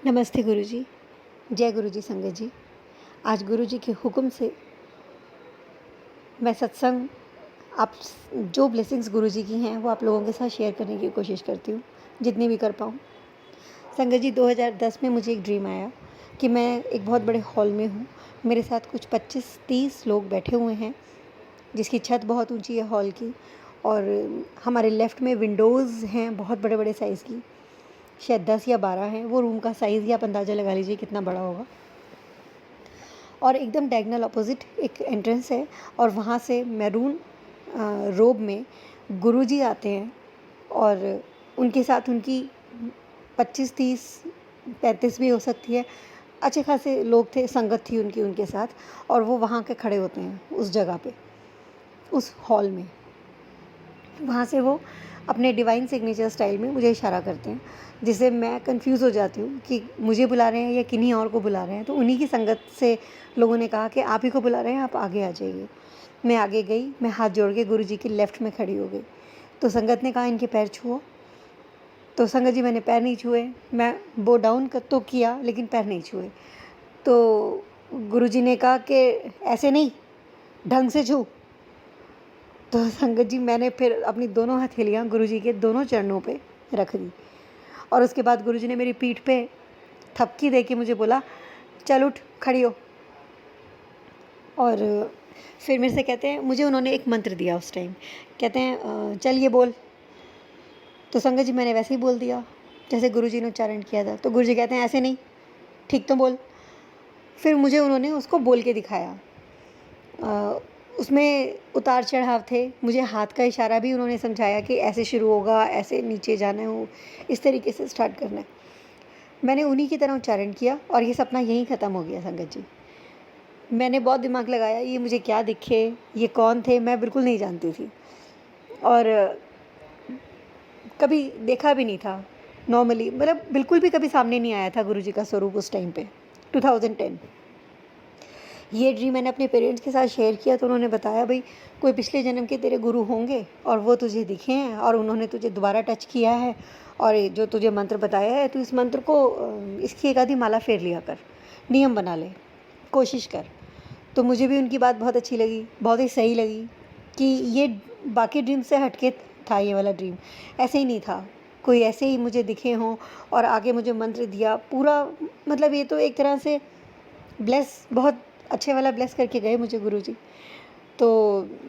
नमस्ते गुरुजी। जय गुरुजी संगत जी। आज गुरुजी के हुक्म से मैं सत्संग आप जो ब्लेसिंग्स गुरुजी की हैं वो आप लोगों के साथ शेयर करने की कोशिश करती हूँ, जितनी भी कर पाऊँ। संगत जी, 2010 में मुझे एक ड्रीम आया कि मैं एक बहुत बड़े हॉल में हूँ। मेरे साथ कुछ 25-30 लोग बैठे हुए हैं, जिसकी छत बहुत ऊँची है हॉल की, और हमारे लेफ़्ट में विंडोज़ हैं बहुत बड़े-बड़े साइज़ की, शायद 10 या 12 हैं। वो रूम का साइज़ ही आप अंदाज़ा लगा लीजिए कितना बड़ा होगा। और एकदम डायगोनल अपोजिट एक एंट्रेंस है, और वहाँ से मैरून रोब में गुरुजी आते हैं, और उनके साथ उनकी 25-30 35 भी हो सकती है, अच्छे खासे लोग थे, संगत थी उनकी उनके साथ। और वो वहाँ के खड़े होते हैं उस जगह पे, उस हॉल में। वहाँ से वो अपने डिवाइन सिग्नेचर स्टाइल में मुझे इशारा करते हैं, जिससे मैं कंफ्यूज हो जाती हूँ कि मुझे बुला रहे हैं या किन्हीं और को बुला रहे हैं। तो उन्हीं की संगत से लोगों ने कहा कि आप ही को बुला रहे हैं, आप आगे आ जाइए। मैं आगे गई, मैं हाथ जोड़ के गुरुजी के लेफ़्ट में खड़ी हो गई। तो संगत ने कहा इनके पैर छुओ। तो संगत जी, मैंने पैर नहीं छुए। मैं बो डाउन तो किया, लेकिन पैर नहीं छुए। तो गुरुजी ने कहा कि ऐसे नहीं, ढंग से छू। तो संगत जी, मैंने फिर अपनी दोनों हथेलियाँ गुरुजी के दोनों चरणों पे रख दी, और उसके बाद गुरुजी ने मेरी पीठ पे थपकी दे के मुझे बोला, चल उठ, खड़ी हो। और फिर मेरे से कहते हैं, मुझे उन्होंने एक मंत्र दिया उस टाइम। कहते हैं चल ये बोल। तो संगत जी, मैंने वैसे ही बोल दिया जैसे गुरुजी ने उच्चारण किया था। तो गुरुजी कहते हैं ऐसे नहीं, ठीक तो बोल। फिर मुझे उन्होंने उसको बोल के दिखाया। उसमें उतार चढ़ाव थे। मुझे हाथ का इशारा भी उन्होंने समझाया कि ऐसे शुरू होगा, ऐसे नीचे जाना हो, इस तरीके से स्टार्ट करना है। मैंने उन्हीं की तरह उच्चारण किया, और ये सपना यहीं ख़त्म हो गया संगत जी। मैंने बहुत दिमाग लगाया, ये मुझे क्या दिखे, ये कौन थे, मैं बिल्कुल नहीं जानती थी, और कभी देखा भी नहीं था। नॉर्मली मतलब बिल्कुल भी कभी सामने नहीं आया था गुरुजी का स्वरूप उस टाइम पे, 2010। ये ड्रीम मैंने अपने पेरेंट्स के साथ शेयर किया, तो उन्होंने बताया, भाई कोई पिछले जन्म के तेरे गुरु होंगे और वो तुझे दिखे हैं, और उन्होंने तुझे दोबारा टच किया है, और जो तुझे मंत्र बताया है, तो इस मंत्र को इसकी एक आधी माला फेर लिया कर, नियम बना ले, कोशिश कर। तो मुझे भी उनकी बात बहुत अच्छी लगी, बहुत ही सही लगी कि ये बाकी ड्रीम से हटके था। ये वाला ड्रीम ऐसे ही नहीं था, कोई ऐसे ही मुझे दिखे हों और आगे मुझे मंत्र दिया पूरा। मतलब ये तो एक तरह से ब्लेस, बहुत अच्छे वाला ब्लेस करके गए मुझे गुरुजी। तो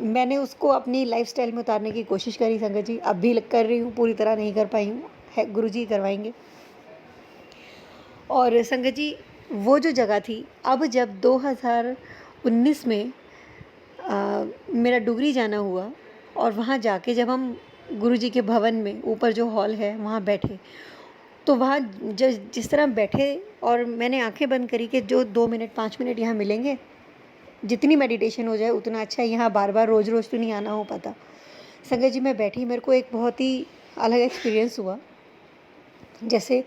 मैंने उसको अपनी लाइफस्टाइल में उतारने की कोशिश करी संगत जी, अब भी कर रही हूँ, पूरी तरह नहीं कर पाई हूँ, है गुरुजी करवाएंगे। और संगत जी, वो जो जगह थी, अब जब 2019 में मेरा डुगरी जाना हुआ, और वहाँ जाके जब हम गुरुजी के भवन में ऊपर जो हॉल है वहाँ बैठे, तो वहाँ जिस तरह बैठे, और मैंने आंखें बंद करी कि जो 2 मिनट 5 मिनट यहाँ मिलेंगे, जितनी मेडिटेशन हो जाए उतना अच्छा है, यहाँ बार बार रोज़ रोज़ तो नहीं आना हो पाता। संगत जी, मैं बैठी, मेरे को एक बहुत ही अलग एक्सपीरियंस हुआ। जैसे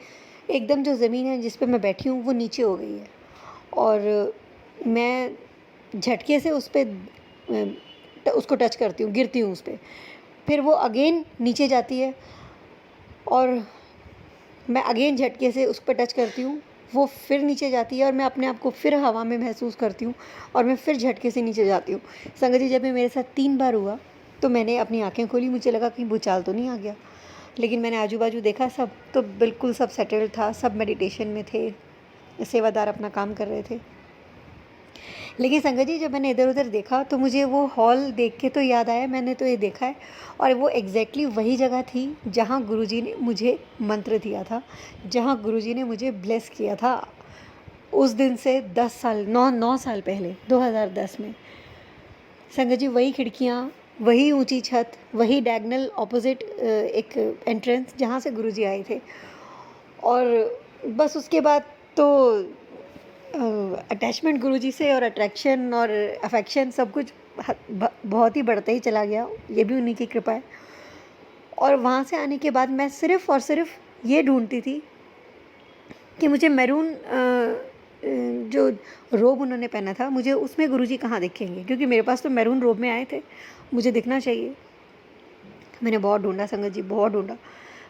एकदम जो ज़मीन है जिस पे मैं बैठी हूँ वो नीचे हो गई है, और मैं झटके से उस पे उसको टच करती हूँ, गिरती हूँ उस पर, फिर वो अगेन नीचे जाती है, और मैं अगेन झटके से उस पर टच करती हूँ, वो फिर नीचे जाती है, और मैं अपने आप को फिर हवा में महसूस करती हूँ, और मैं फिर झटके से नीचे जाती हूँ। संगत जी, जब ये मेरे साथ 3 बार हुआ, तो मैंने अपनी आंखें खोली, मुझे लगा कहीं भूचाल तो नहीं आ गया, लेकिन मैंने आजू बाजू देखा, सब तो बिल्कुल सब सेटल्ड था, सब मेडिटेशन में थे, सेवादार अपना काम कर रहे थे। लेकिन संगत जी, जब मैंने इधर उधर देखा, तो मुझे वो हॉल देख के तो याद आया, मैंने तो ये देखा है, और वो एग्जैक्टली वही जगह थी जहाँ गुरुजी ने मुझे मंत्र दिया था, जहाँ गुरुजी ने मुझे ब्लेस किया था उस दिन से 10 साल 9 साल पहले, 2010 में। संगत जी, वही खिड़कियाँ, वही ऊंची छत, वही डायगोनल ऑपोजिट एक एंट्रेंस जहाँ से गुरुजी आए थे। और बस उसके बाद तो अटैचमेंट गुरुजी से, और अट्रैक्शन और अफेक्शन सब कुछ बहुत ही बढ़ता ही चला गया, ये भी उन्हीं की कृपा है। और वहाँ से आने के बाद मैं सिर्फ़ और सिर्फ ये ढूंढती थी कि मुझे मैरून जो रोब उन्होंने पहना था, मुझे उसमें गुरुजी कहाँ दिखेंगे, क्योंकि मेरे पास तो मैरून रोब में आए थे, मुझे दिखना चाहिए। मैंने बहुत ढूंढा संगत जी, बहुत ढूंढा,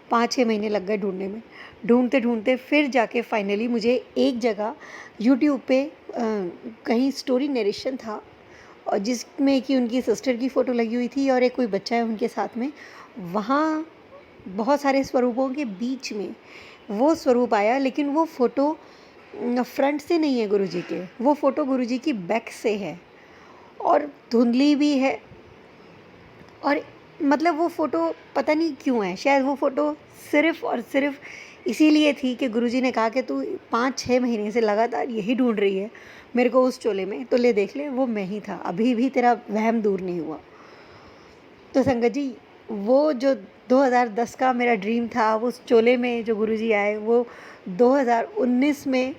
5-6 महीने लग गए ढूँढने में। ढूँढते-ढूँढते फिर जाके फाइनली मुझे एक जगह यूट्यूब पे कहीं स्टोरी नरेशन था और जिसमें कि उनकी सिस्टर की फ़ोटो लगी हुई थी और एक कोई बच्चा है उनके साथ में। वहाँ बहुत सारे स्वरूपों के बीच में वो स्वरूप आया, लेकिन वो फ़ोटो फ्रंट से नहीं है गुरुजी के, वो फ़ोटो गुरुजी की बैक से है और धुंधली भी है। और मतलब वो फ़ोटो पता नहीं क्यों है, शायद वो फ़ोटो सिर्फ़ और सिर्फ़ इसीलिए थी कि गुरुजी ने कहा कि तू 5-6 महीने से लगातार यही ढूँढ रही है मेरे को उस चोले में, तो ले देख ले, वो मैं ही था, अभी भी तेरा वहम दूर नहीं हुआ। तो संगत जी, वो जो 2010 का मेरा ड्रीम था, वो उस चोले में जो गुरुजी आए, वो 2019 में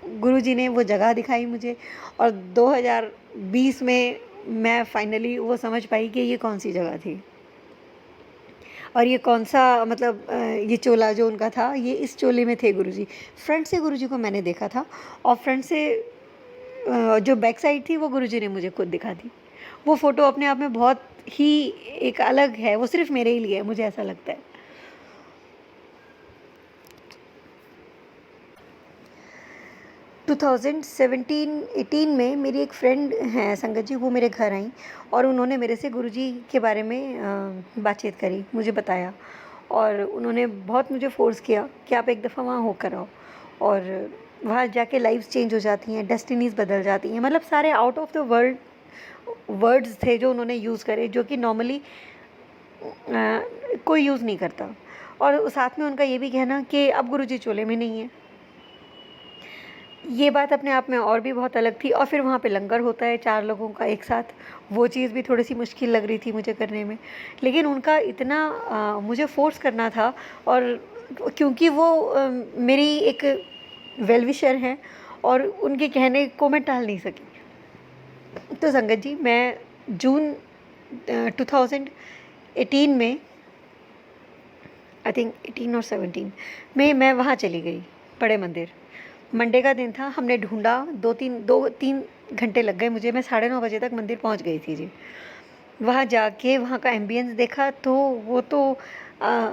गुरुजी ने वो जगह दिखाई मुझे और 2020 में मैं फाइनली वो समझ पाई कि ये कौन सी जगह थी और ये कौन सा मतलब ये चोला जो उनका था, ये इस चोले में थे गुरुजी। फ्रंट से गुरुजी को मैंने देखा था और फ्रंट से जो बैक साइड थी वो गुरुजी ने मुझे खुद दिखा दी। वो फ़ोटो अपने आप में बहुत ही एक अलग है, वो सिर्फ़ मेरे ही लिए है, मुझे ऐसा लगता है। 2017-18 में मेरी एक फ्रेंड हैं संगत जी, वो मेरे घर आईं और उन्होंने मेरे से गुरुजी के बारे में बातचीत करी, मुझे बताया और उन्होंने बहुत मुझे फ़ोर्स किया कि आप एक दफ़ा वहाँ होकर आओ और वहाँ जाके लाइफ़्स चेंज हो जाती हैं, डेस्टिनीज़ बदल जाती हैं। मतलब सारे out of the world words थे जो उन्होंने यूज़ करे, जो कि नॉर्मली कोई यूज़ नहीं करता। और साथ में उनका ये भी कहना कि अब गुरुजी चोले में नहीं है। ये बात अपने आप में और भी बहुत अलग थी। और फिर वहाँ पे लंगर होता है 4 लोगों का एक साथ, वो चीज़ भी थोड़ी-सी मुश्किल लग रही थी मुझे करने में। लेकिन उनका इतना मुझे फ़ोर्स करना था और क्योंकि वो मेरी एक वेल विशर हैं और उनके कहने को मैं टाल नहीं सकी। तो संगत जी, मैं जून 2018 में, आई थिंक 18 और 17 में मैं वहाँ चली गई, बड़े मंदिर। मंडे का दिन था, हमने ढूँढा, 2-3 घंटे लग गए मुझे, मैं 9:30 बजे तक मंदिर पहुँच गई थी जी। वहाँ जाके वहाँ का एम्बियंस देखा तो वो तो अ,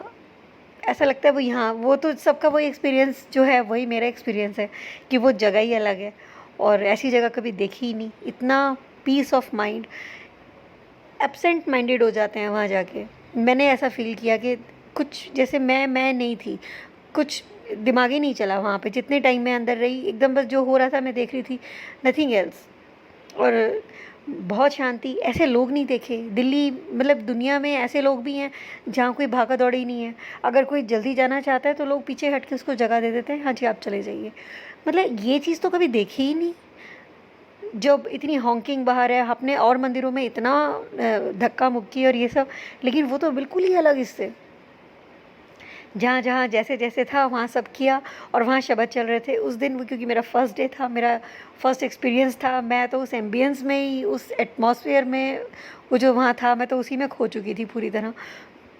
ऐसा लगता है वो यहाँ, वो तो सबका वही एक्सपीरियंस जो है वही मेरा एक्सपीरियंस है कि वो जगह ही अलग है और ऐसी जगह कभी देखी ही नहीं। इतना peace of mind, absent minded हो जाते हैं वहाँ जाके। मैंने ऐसा फ़ील किया कि कुछ जैसे मैं नहीं थी, कुछ दिमाग ही नहीं चला वहाँ पे। जितने टाइम मैं अंदर रही, एकदम बस जो हो रहा था मैं देख रही थी, नथिंग एल्स। और बहुत शांति, ऐसे लोग नहीं देखे। दिल्ली मतलब दुनिया में ऐसे लोग भी हैं जहाँ कोई भागा दौड़ी नहीं है। अगर कोई जल्दी जाना चाहता है तो लोग पीछे हट के उसको जगह दे देते हैं, हाँ जी आप चले जाइए। मतलब ये चीज़ तो कभी देखी ही नहीं। जब इतनी हॉकिंग बाहर है, अपने और मंदिरों में इतना धक्का मुक्की और ये सब, लेकिन वो तो बिल्कुल ही अलग इससे। जहाँ जहाँ जैसे जैसे था वहाँ सब किया और वहाँ शबद चल रहे थे उस दिन। वो क्योंकि मेरा फर्स्ट डे था, मेरा फर्स्ट एक्सपीरियंस था, मैं तो उस एम्बियंस में ही, उस एटमॉस्फेयर में, वो जो वहाँ था मैं तो उसी में खो चुकी थी पूरी तरह।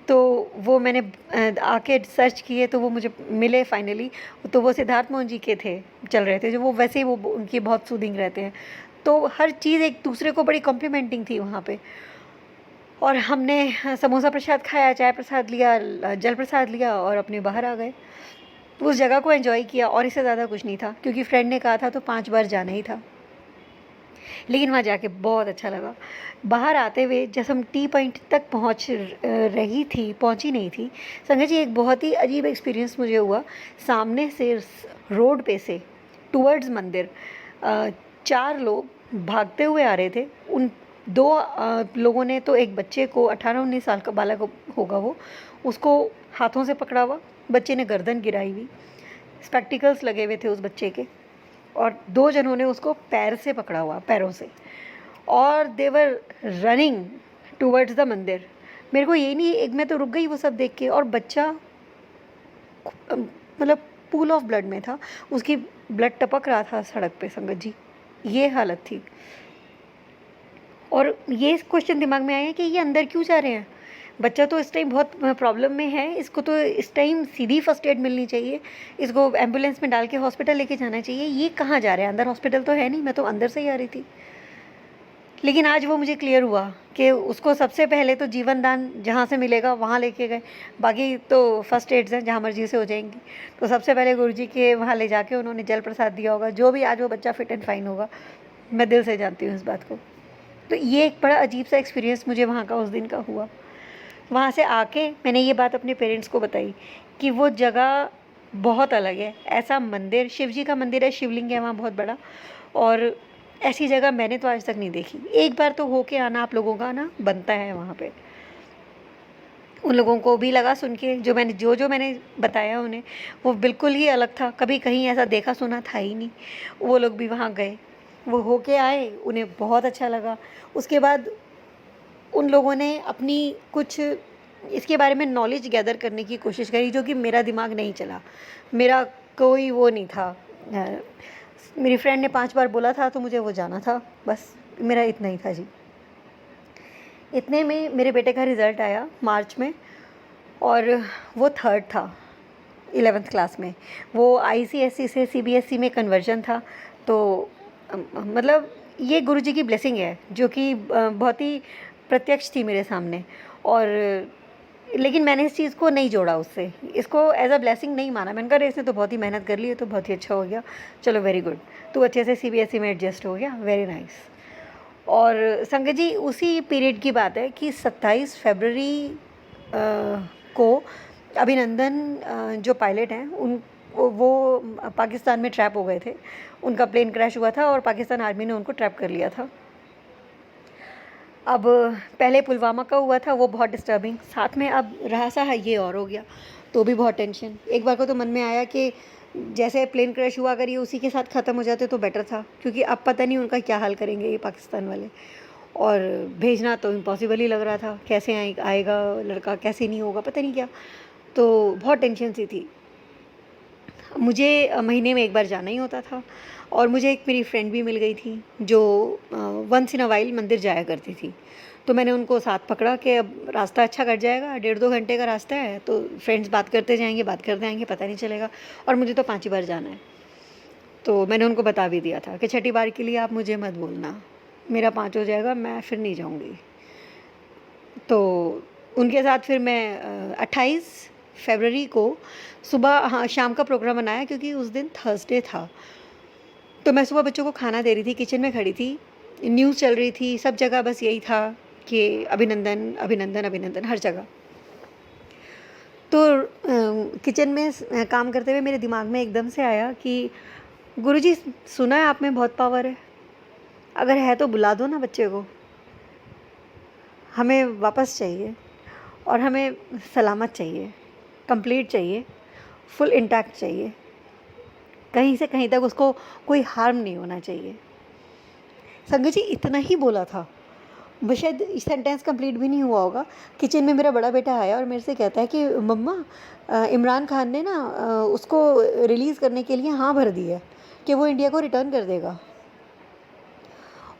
तो वो मैंने आके सर्च किए तो वो मुझे मिले फाइनली। तो वो सिद्धार्थ मोहन जी के थे, चल रहे थे, जो वो वैसे ही वो उनकी बहुत सूदिंग रहते हैं। तो हर चीज़ एक दूसरे को बड़ी कॉम्प्लीमेंटिंग थी वहाँ पे। और हमने समोसा प्रसाद खाया, चाय प्रसाद लिया, जल प्रसाद लिया और अपने बाहर आ गए। उस जगह को एंजॉय किया और इससे ज़्यादा कुछ नहीं था, क्योंकि फ्रेंड ने कहा था तो 5 बार जाना ही था। लेकिन वहाँ जाके बहुत अच्छा लगा। बाहर आते हुए जब हम टी पॉइंट तक पहुँची नहीं थी संगत जी, एक बहुत ही अजीब एक्सपीरियंस मुझे हुआ। सामने से रोड पे से टुवर्ड्स मंदिर 4 लोग भागते हुए आ रहे थे। उन 2 लोगों ने तो एक बच्चे को, 18-19 साल का बालक होगा वो, उसको हाथों से पकड़ा हुआ, बच्चे ने गर्दन गिराई हुई, स्पेक्टिकल्स लगे हुए थे उस बच्चे के, और 2 जनों ने उसको पैर से पकड़ा हुआ, पैरों से, और दे वर रनिंग टुवर्ड्स द मंदिर। मेरे को ये नहीं, एक मैं तो रुक गई वो सब देख के। और बच्चा मतलब पूल ऑफ ब्लड में था, उसकी ब्लड टपक रहा था सड़क पे संगत जी, ये हालत थी। और ये क्वेश्चन दिमाग में आया कि ये अंदर क्यों जा रहे हैं? बच्चा तो इस टाइम बहुत प्रॉब्लम में है, इसको तो इस टाइम सीधी फर्स्ट एड मिलनी चाहिए, इसको एम्बुलेंस में डाल के हॉस्पिटल लेके जाना चाहिए। ये कहाँ जा रहे हैं? अंदर हॉस्पिटल तो है नहीं, मैं तो अंदर से ही आ रही थी। लेकिन आज वो मुझे क्लियर हुआ कि उसको सबसे पहले तो जीवन दान जहाँ से मिलेगा वहाँ लेके गए, बाकी तो फर्स्ट एड्स हैं जहाँ मर्जी से हो जाएंगी। तो सबसे पहले गुरुजी के वहाँ ले जाके उन्होंने जल प्रसाद दिया होगा, जो भी आज वो बच्चा फिट एंड फाइन होगा, मैं दिल से जानती हूँ इस बात को। तो ये एक बड़ा अजीब सा एक्सपीरियंस मुझे वहाँ का उस दिन का हुआ। वहाँ से आके मैंने ये बात अपने पेरेंट्स को बताई कि वो जगह बहुत अलग है। ऐसा मंदिर, शिव जी का मंदिर है, शिवलिंग है वहाँ बहुत बड़ा, और ऐसी जगह मैंने तो आज तक नहीं देखी। एक बार तो होके आना आप लोगों का ना बनता है वहाँ पे। उन लोगों को भी लगा सुन के, जो मैंने बताया उन्हें, वो बिल्कुल ही अलग था, कभी कहीं ऐसा देखा सुना था ही नहीं। वो लोग भी वहाँ गए, वो होके आए, उन्हें बहुत अच्छा लगा। उसके बाद उन लोगों ने अपनी कुछ इसके बारे में नॉलेज गैदर करने की कोशिश करी, जो कि मेरा दिमाग नहीं चला, मेरा कोई वो नहीं था। मेरी फ्रेंड ने 5 बार बोला था तो मुझे वो जाना था, बस मेरा इतना ही था जी। इतने में मेरे बेटे का रिज़ल्ट आया मार्च में, और वो 3rd था 11th क्लास में। वो आईसीएसई से सीबीएसई में कन्वर्जन था। तो मतलब ये गुरुजी की ब्लेसिंग है, जो कि बहुत ही प्रत्यक्ष थी मेरे सामने। और लेकिन मैंने इस चीज़ को नहीं जोड़ा उससे, इसको एज अ ब्लेसिंग नहीं माना। मैंने कहा इसने तो बहुत ही मेहनत कर ली है, तो बहुत ही अच्छा हो गया, चलो वेरी गुड, तू अच्छे से सीबीएसई में एडजस्ट हो गया, वेरी नाइस। और संगत जी उसी पीरियड की बात है कि 27 फरवरी को अभिनंदन जो पायलट हैं वो पाकिस्तान में ट्रैप हो गए थे। उनका प्लेन क्रैश हुआ था और पाकिस्तान आर्मी ने उनको ट्रैप कर लिया था। अब पहले पुलवामा का हुआ था, वो बहुत डिस्टर्बिंग, साथ में अब रहा सा ये और हो गया, तो भी बहुत टेंशन। एक बार को तो मन में आया कि जैसे प्लेन क्रैश हुआ, अगर ये उसी के साथ ख़त्म हो जाते तो बेटर था, क्योंकि अब पता नहीं उनका क्या हाल करेंगे ये पाकिस्तान वाले। और भेजना तो इम्पॉसिबल ही लग रहा था, कैसे आएगा लड़का, कैसे नहीं होगा, पता नहीं क्या। तो बहुत टेंशन सी थी। मुझे महीने में एक बार जाना ही होता था, और मुझे एक मेरी फ्रेंड भी मिल गई थी जो वंस इन अ वाइल मंदिर जाया करती थी। तो मैंने उनको साथ पकड़ा कि अब रास्ता अच्छा कट जाएगा, 1.5-2 घंटे का रास्ता है, तो फ्रेंड्स बात करते जाएंगे, बात करते आएंगे, पता नहीं चलेगा, और मुझे तो 5 ही बार जाना है। तो मैंने उनको बता भी दिया था कि 6ठी बार के लिए आप मुझे मत बोलना, मेरा 5 हो जाएगा, मैं फिर नहीं जाऊँगी। तो उनके साथ फिर मैं 28 फरवरी को सुबह, हाँ, शाम का प्रोग्राम बनाया, क्योंकि उस दिन थर्सडे था। तो मैं सुबह बच्चों को खाना दे रही थी, किचन में खड़ी थी, न्यूज़ चल रही थी, सब जगह बस यही था कि अभिनंदन अभिनंदन अभिनंदन, हर जगह। तो किचन में काम करते हुए मेरे दिमाग में एकदम से आया कि गुरुजी, सुना है आप में बहुत पावर है, अगर है तो बुला दो ना बच्चे को, हमें वापस चाहिए, और हमें सलामत चाहिए, कंप्लीट चाहिए, फुल इंटैक्ट चाहिए, कहीं से कहीं तक उसको कोई हार्म नहीं होना चाहिए। संगत जी इतना ही बोला था, शायद सेंटेंस कंप्लीट भी नहीं हुआ होगा। किचन में मेरा बड़ा बेटा आया और मेरे से कहता है कि मम्मा, इमरान खान ने ना उसको रिलीज़ करने के लिए हाँ भर दी है कि वो इंडिया को रिटर्न कर देगा।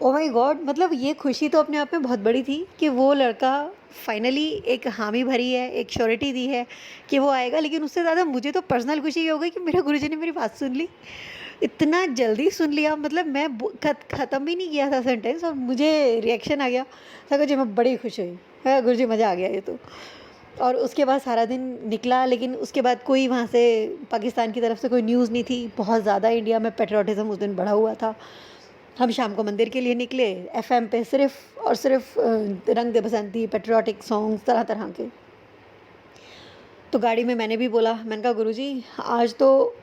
ओ माय गॉड, मतलब ये खुशी तो अपने आप में बहुत बड़ी थी कि वो लड़का फाइनली एक हामी भरी है, एक श्योरिटी दी है कि वो आएगा। लेकिन उससे ज़्यादा मुझे तो पर्सनल खुशी ये हो गई कि मेरे गुरुजी ने मेरी बात सुन ली, इतना जल्दी सुन लिया। मतलब मैं ख़त्म भी नहीं किया था सेंटेंस और मुझे रिएक्शन आ गया। सको जी मैं बड़ी खुश हुई, है गुरुजी मज़ा आ गया ये तो। और उसके बाद सारा दिन निकला, लेकिन उसके बाद कोई वहाँ से पाकिस्तान की तरफ से कोई न्यूज़ नहीं थी। बहुत ज़्यादा इंडिया में पेट्रियाटिज़म उस दिन बढ़ा हुआ था। हम शाम को मंदिर के लिए निकले, एफएम पे सिर्फ और सिर्फ रंग दे बसंती, पेट्रियाटिक सॉन्ग्स तरह तरह के। तो गाड़ी में मैंने भी बोला, मैंने कहा गुरुजी आज तो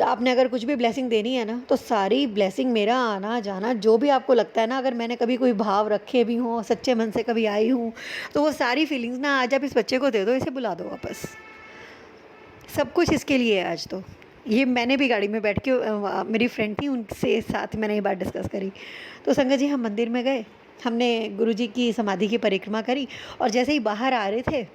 आपने अगर कुछ भी ब्लेसिंग देनी है ना, तो सारी ब्लेसिंग मेरा आना जाना जो भी आपको लगता है ना, अगर मैंने कभी कोई भाव रखे भी हों, सच्चे मन से कभी आई हूँ, तो वो सारी फीलिंग्स ना आज आप इस बच्चे को दे दो, इसे बुला दो वापस। सब कुछ इसके लिए है आज। तो ये मैंने भी गाड़ी में बैठ के मेरी फ्रेंड थी उनसे साथ मैंने ये बात डिस्कस करी। तो संगत जी हम मंदिर में गए, हमने गुरुजी की समाधि की परिक्रमा करी, और जैसे ही बाहर आ रहे थे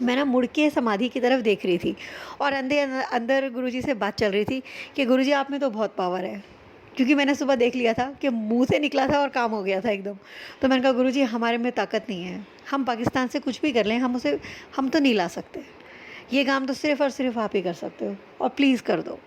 मैं ना मुड़ के समाधि की तरफ देख रही थी, और अंदर गुरुजी से बात चल रही थी कि गुरुजी आप में तो बहुत पावर है, क्योंकि मैंने सुबह देख लिया था कि मुंह से निकला था और काम हो गया था एकदम। तो मैंने कहा गुरुजी हमारे में ताकत नहीं है, हम पाकिस्तान से कुछ भी कर लें, हम तो नहीं ला सकते, ये काम तो सिर्फ़ और सिर्फ आप ही कर सकते हो, और प्लीज़ कर दो।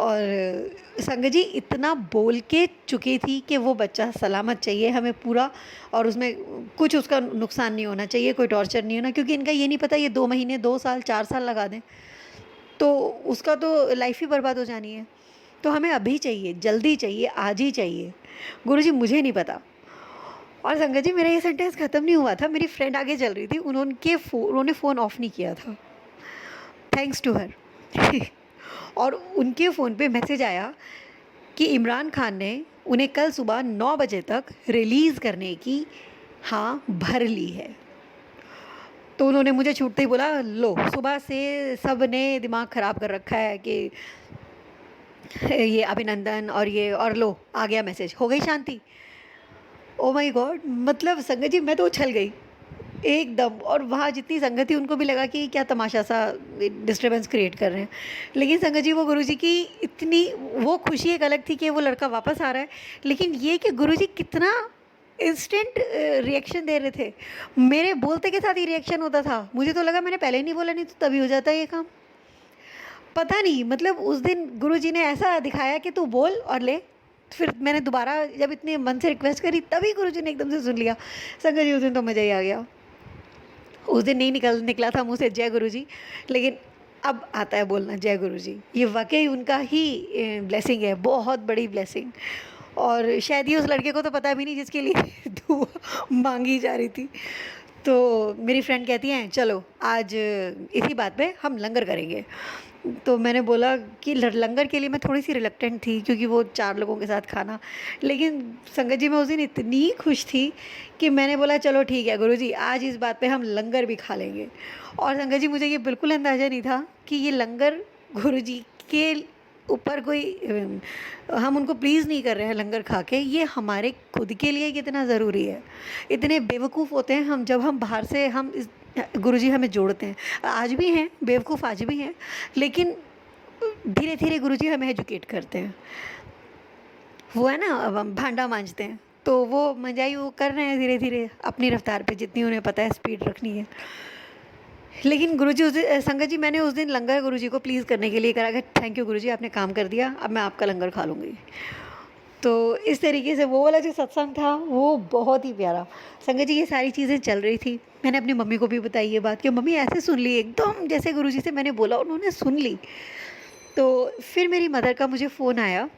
और संगत जी इतना बोल के चुकी थी कि वो बच्चा सलामत चाहिए हमें पूरा, और उसमें कुछ उसका नुकसान नहीं होना चाहिए, कोई टॉर्चर नहीं होना, क्योंकि इनका ये नहीं पता ये 2 महीने, 2 साल, 4 साल लगा दें तो उसका तो लाइफ ही बर्बाद हो जानी है। तो हमें अभी चाहिए, जल्दी चाहिए, आज ही चाहिए। गुरुजी मुझे नहीं पता। और संगत जी मेरा ये सेंटेंस ख़त्म नहीं हुआ था, मेरी फ्रेंड आगे चल रही थी, उन्होंने फ़ोन ऑफ नहीं किया था, थैंक्स टू हर। और उनके फ़ोन पे मैसेज आया कि इमरान खान ने उन्हें कल सुबह 9 बजे तक रिलीज़ करने की हाँ भर ली है। तो उन्होंने मुझे छूटते ही बोला, लो सुबह से सब ने दिमाग ख़राब कर रखा है कि ये अभिनंदन और ये, और लो आ गया मैसेज, हो गई शांति। ओ माय गॉड, मतलब संगत जी मैं तो उछल गई एकदम। और वहाँ जितनी संगत थी उनको भी लगा कि क्या तमाशा सा डिस्टर्बेंस क्रिएट कर रहे हैं। लेकिन संगत जी वो गुरुजी की इतनी वो खुशी एक अलग थी कि वो लड़का वापस आ रहा है, लेकिन ये कि गुरुजी कितना इंस्टेंट रिएक्शन दे रहे थे, मेरे बोलते के साथ ही रिएक्शन होता था। मुझे तो लगा मैंने पहले ही नहीं बोला, नहीं तो तभी हो जाता ये काम। पता नहीं, मतलब उस दिन गुरुजी ने ऐसा दिखाया कि तू बोल और ले। फिर मैंने दोबारा जब इतने मन से रिक्वेस्ट करी तभी गुरुजी ने एकदम से सुन लिया। संगत जी उस दिन तो मज़ा ही आ गया। उस दिन नहीं निकला था मुँह से जय गुरुजी, लेकिन अब आता है बोलना जय गुरुजी। ये वाकई उनका ही ब्लेसिंग है, बहुत बड़ी ब्लेसिंग। और शायद ये उस लड़के को तो पता भी नहीं जिसके लिए दुआ मांगी जा रही थी। तो मेरी फ्रेंड कहती हैं चलो आज इसी बात पे हम लंगर करेंगे। तो मैंने बोला कि लंगर के लिए मैं थोड़ी सी रिलक्टेंट थी, क्योंकि वो 4 लोगों के साथ खाना। लेकिन संगत जी मैं उस दिन इतनी खुश थी कि मैंने बोला चलो ठीक है गुरुजी, आज इस बात पे हम लंगर भी खा लेंगे। और संगत जी मुझे ये बिल्कुल अंदाज़ा नहीं था कि ये लंगर गुरुजी के ऊपर कोई हम उनको प्लीज़ नहीं कर रहे हैं लंगर खा के, ये हमारे खुद के लिए कितना ज़रूरी है। इतने बेवकूफ़ होते हैं हम जब हम बाहर से हम इस गुरुजी हमें जोड़ते हैं। आज भी हैं बेवकूफ़, आज भी हैं, लेकिन धीरे धीरे गुरुजी हमें एजुकेट करते हैं। वो है ना, अब हम भांडा मांजते हैं तो वो मंजाई वो कर रहे हैं धीरे धीरे अपनी रफ्तार पे, जितनी उन्हें पता है स्पीड रखनी है। लेकिन गुरुजी उस दिन संगत जी मैंने उस दिन लंगर गुरुजी को प्लीज़ करने के लिए करा कि थैंक यू गुरुजी, आपने काम कर दिया, अब मैं आपका लंगर खा लूँगी। तो इस तरीके से वो वाला जो सत्संग था वो बहुत ही प्यारा। संगत जी ये सारी चीज़ें चल रही थी, मैंने अपनी मम्मी को भी बताई ये बात कि मम्मी ऐसे सुन ली, एकदम जैसे गुरुजी से मैंने बोला उन्होंने सुन ली। तो फिर मेरी मदर का मुझे फ़ोन आया,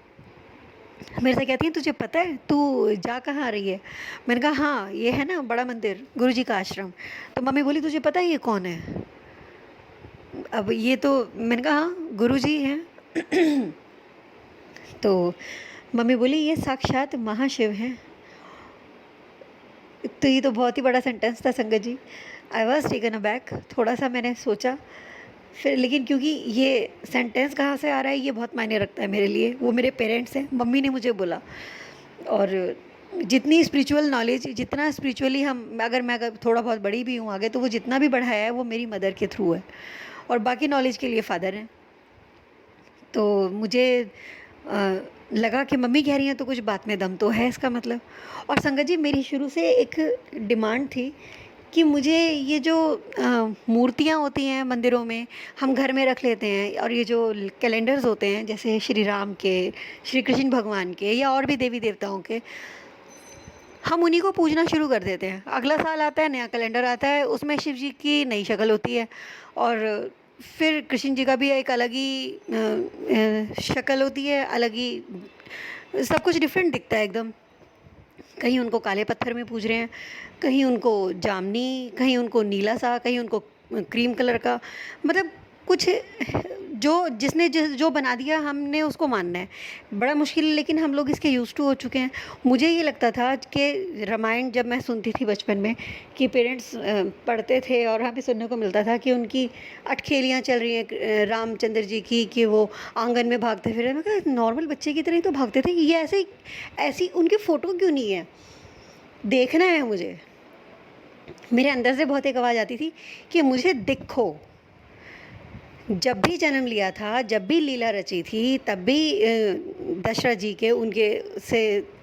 मेरे से कहती हैं तुझे पता है तू जा कहाँ आ रही है? मैंने कहा हाँ ये है ना बड़ा मंदिर गुरुजी का आश्रम। तो मम्मी बोली तुझे पता है ये कौन है? अब ये तो मैंने कहा हाँ गुरुजी हैं। तो मम्मी बोली ये साक्षात महाशिव हैं। तो ये तो बहुत ही बड़ा सेंटेंस था संगत जी। आई वॉज टेकन अबैक, थोड़ा सा मैंने सोचा फिर, लेकिन क्योंकि ये सेंटेंस कहाँ से आ रहा है ये बहुत मायने रखता है मेरे लिए। वो मेरे पेरेंट्स हैं, मम्मी ने मुझे बोला। और जितनी स्पिरिचुअल नॉलेज, जितना स्पिरिचुअली मैं अगर थोड़ा बहुत बड़ी भी हूँ आगे, तो वो जितना भी बढ़ाया है वो मेरी मदर के थ्रू है, और बाकी नॉलेज के लिए फ़ादर हैं। तो मुझे लगा कि मम्मी कह रही हैं तो कुछ बात में दम तो है इसका मतलब। और संगत जी मेरी शुरू से एक डिमांड थी कि मुझे ये जो मूर्तियाँ होती हैं मंदिरों में हम घर में रख लेते हैं, और ये जो कैलेंडर्स होते हैं जैसे श्री राम के, श्री कृष्ण भगवान के, या और भी देवी देवताओं के, हम उन्हीं को पूजना शुरू कर देते हैं। अगला साल आता है, नया कैलेंडर आता है, उसमें शिव जी की नई शक्ल होती है, और फिर कृष्ण जी का भी एक अलग ही शक्ल होती है, अलग ही सब कुछ डिफरेंट दिखता है एकदम। कहीं उनको काले पत्थर में पूज रहे हैं, कहीं उनको जामनी, कहीं उनको नीला सा, कहीं उनको क्रीम कलर का, मतलब कुछ जिसने जो बना दिया हमने उसको मानना है। बड़ा मुश्किल है, लेकिन हम लोग इसके यूज़ टू हो चुके हैं। मुझे ये लगता था कि रामायण जब मैं सुनती थी बचपन में कि पेरेंट्स पढ़ते थे और हमें सुनने को मिलता था कि उनकी अटखेलियाँ चल रही हैं रामचंद्र जी की, कि वो आंगन में भागते फिर, मैं कहा नॉर्मल बच्चे की तरह ही तो भागते थे, ये ऐसी उनकी फ़ोटो क्यों नहीं है, देखना है मुझे। मेरे अंदर से बहुत एक आवाज़ आती थी कि मुझे दिखो। जब भी जन्म लिया था, जब भी लीला रची थी, तब भी दशरथ जी के उनके से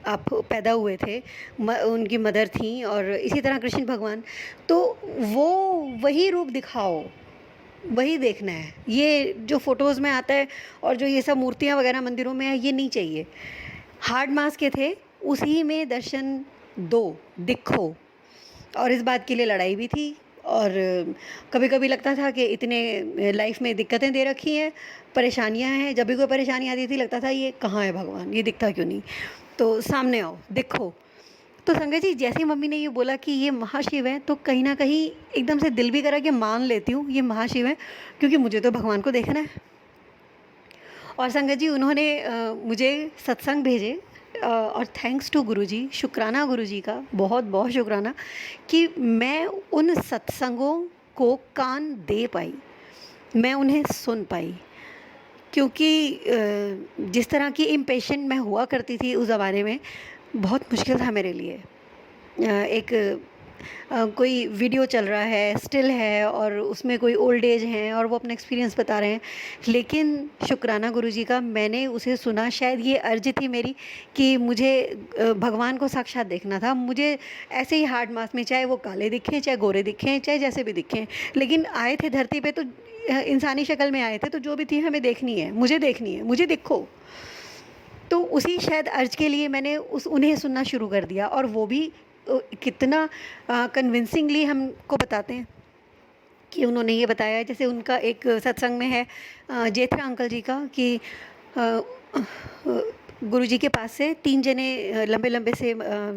आप पैदा हुए थे, उनकी मदर थी, और इसी तरह कृष्ण भगवान, तो वो वही रूप दिखाओ। वही देखना है। ये जो फ़ोटोज़ में आता है और जो ये सब मूर्तियाँ वगैरह मंदिरों में है, ये नहीं चाहिए। हार्ड मास के थे, उसी में दर्शन दो, दिखो। और इस बात के लिए लड़ाई भी थी। और कभी-कभी लगता था कि इतने लाइफ में दिक्कतें दे रखी हैं, परेशानियाँ हैं, जब भी कोई परेशानी आती थी लगता था ये कहाँ है भगवान, ये दिखता क्यों नहीं? तो सामने आओ, दिखो। तो संगत जी, जैसे ही मम्मी ने ये बोला कि ये महाशिव हैं, तो कहीं न कहीं एकदम से दिल भी करा कि मान लेती हूँ ये महाशिव हैं, क्योंकि मुझे तो भगवान को देखना है। और संगत जी, उन्होंने मुझे सत्संग भेजे। और थैंक्स टू गुरुजी, शुक्राना गुरुजी का, बहुत-बहुत शुक्राना कि मैं उन सत्संगों को कान दे पाई, मैं उन्हें सुन पाई। क्योंकि जिस तरह की इम्पेशेंट मैं हुआ करती थी उस ज़माने में, बहुत मुश्किल था मेरे लिए। एक कोई वीडियो चल रहा है, स्टिल है, और उसमें कोई ओल्ड एज हैं और वो अपना एक्सपीरियंस बता रहे हैं। लेकिन शुक्राना गुरुजी का, मैंने उसे सुना। शायद ये अर्ज़ थी मेरी कि मुझे भगवान को साक्षात देखना था। मुझे ऐसे ही हार्ड मास में, चाहे वो काले दिखें, चाहे गोरे दिखें, चाहे जैसे भी दिखें, लेकिन आए थे धरती पे तो इंसानी शक्ल में आए थे, तो जो भी थी हमें देखनी है, मुझे देखनी है, मुझे दिखो। तो उसी शायद अर्ज के लिए मैंने उन्हें सुनना शुरू कर दिया। और वो भी कितना कन्विंसिंगली हमको बताते हैं कि उन्होंने ये बताया, जैसे उनका एक सत्संग में है जेठा अंकल जी का, कि गुरुजी के पास से 3 जने लंबे लंबे से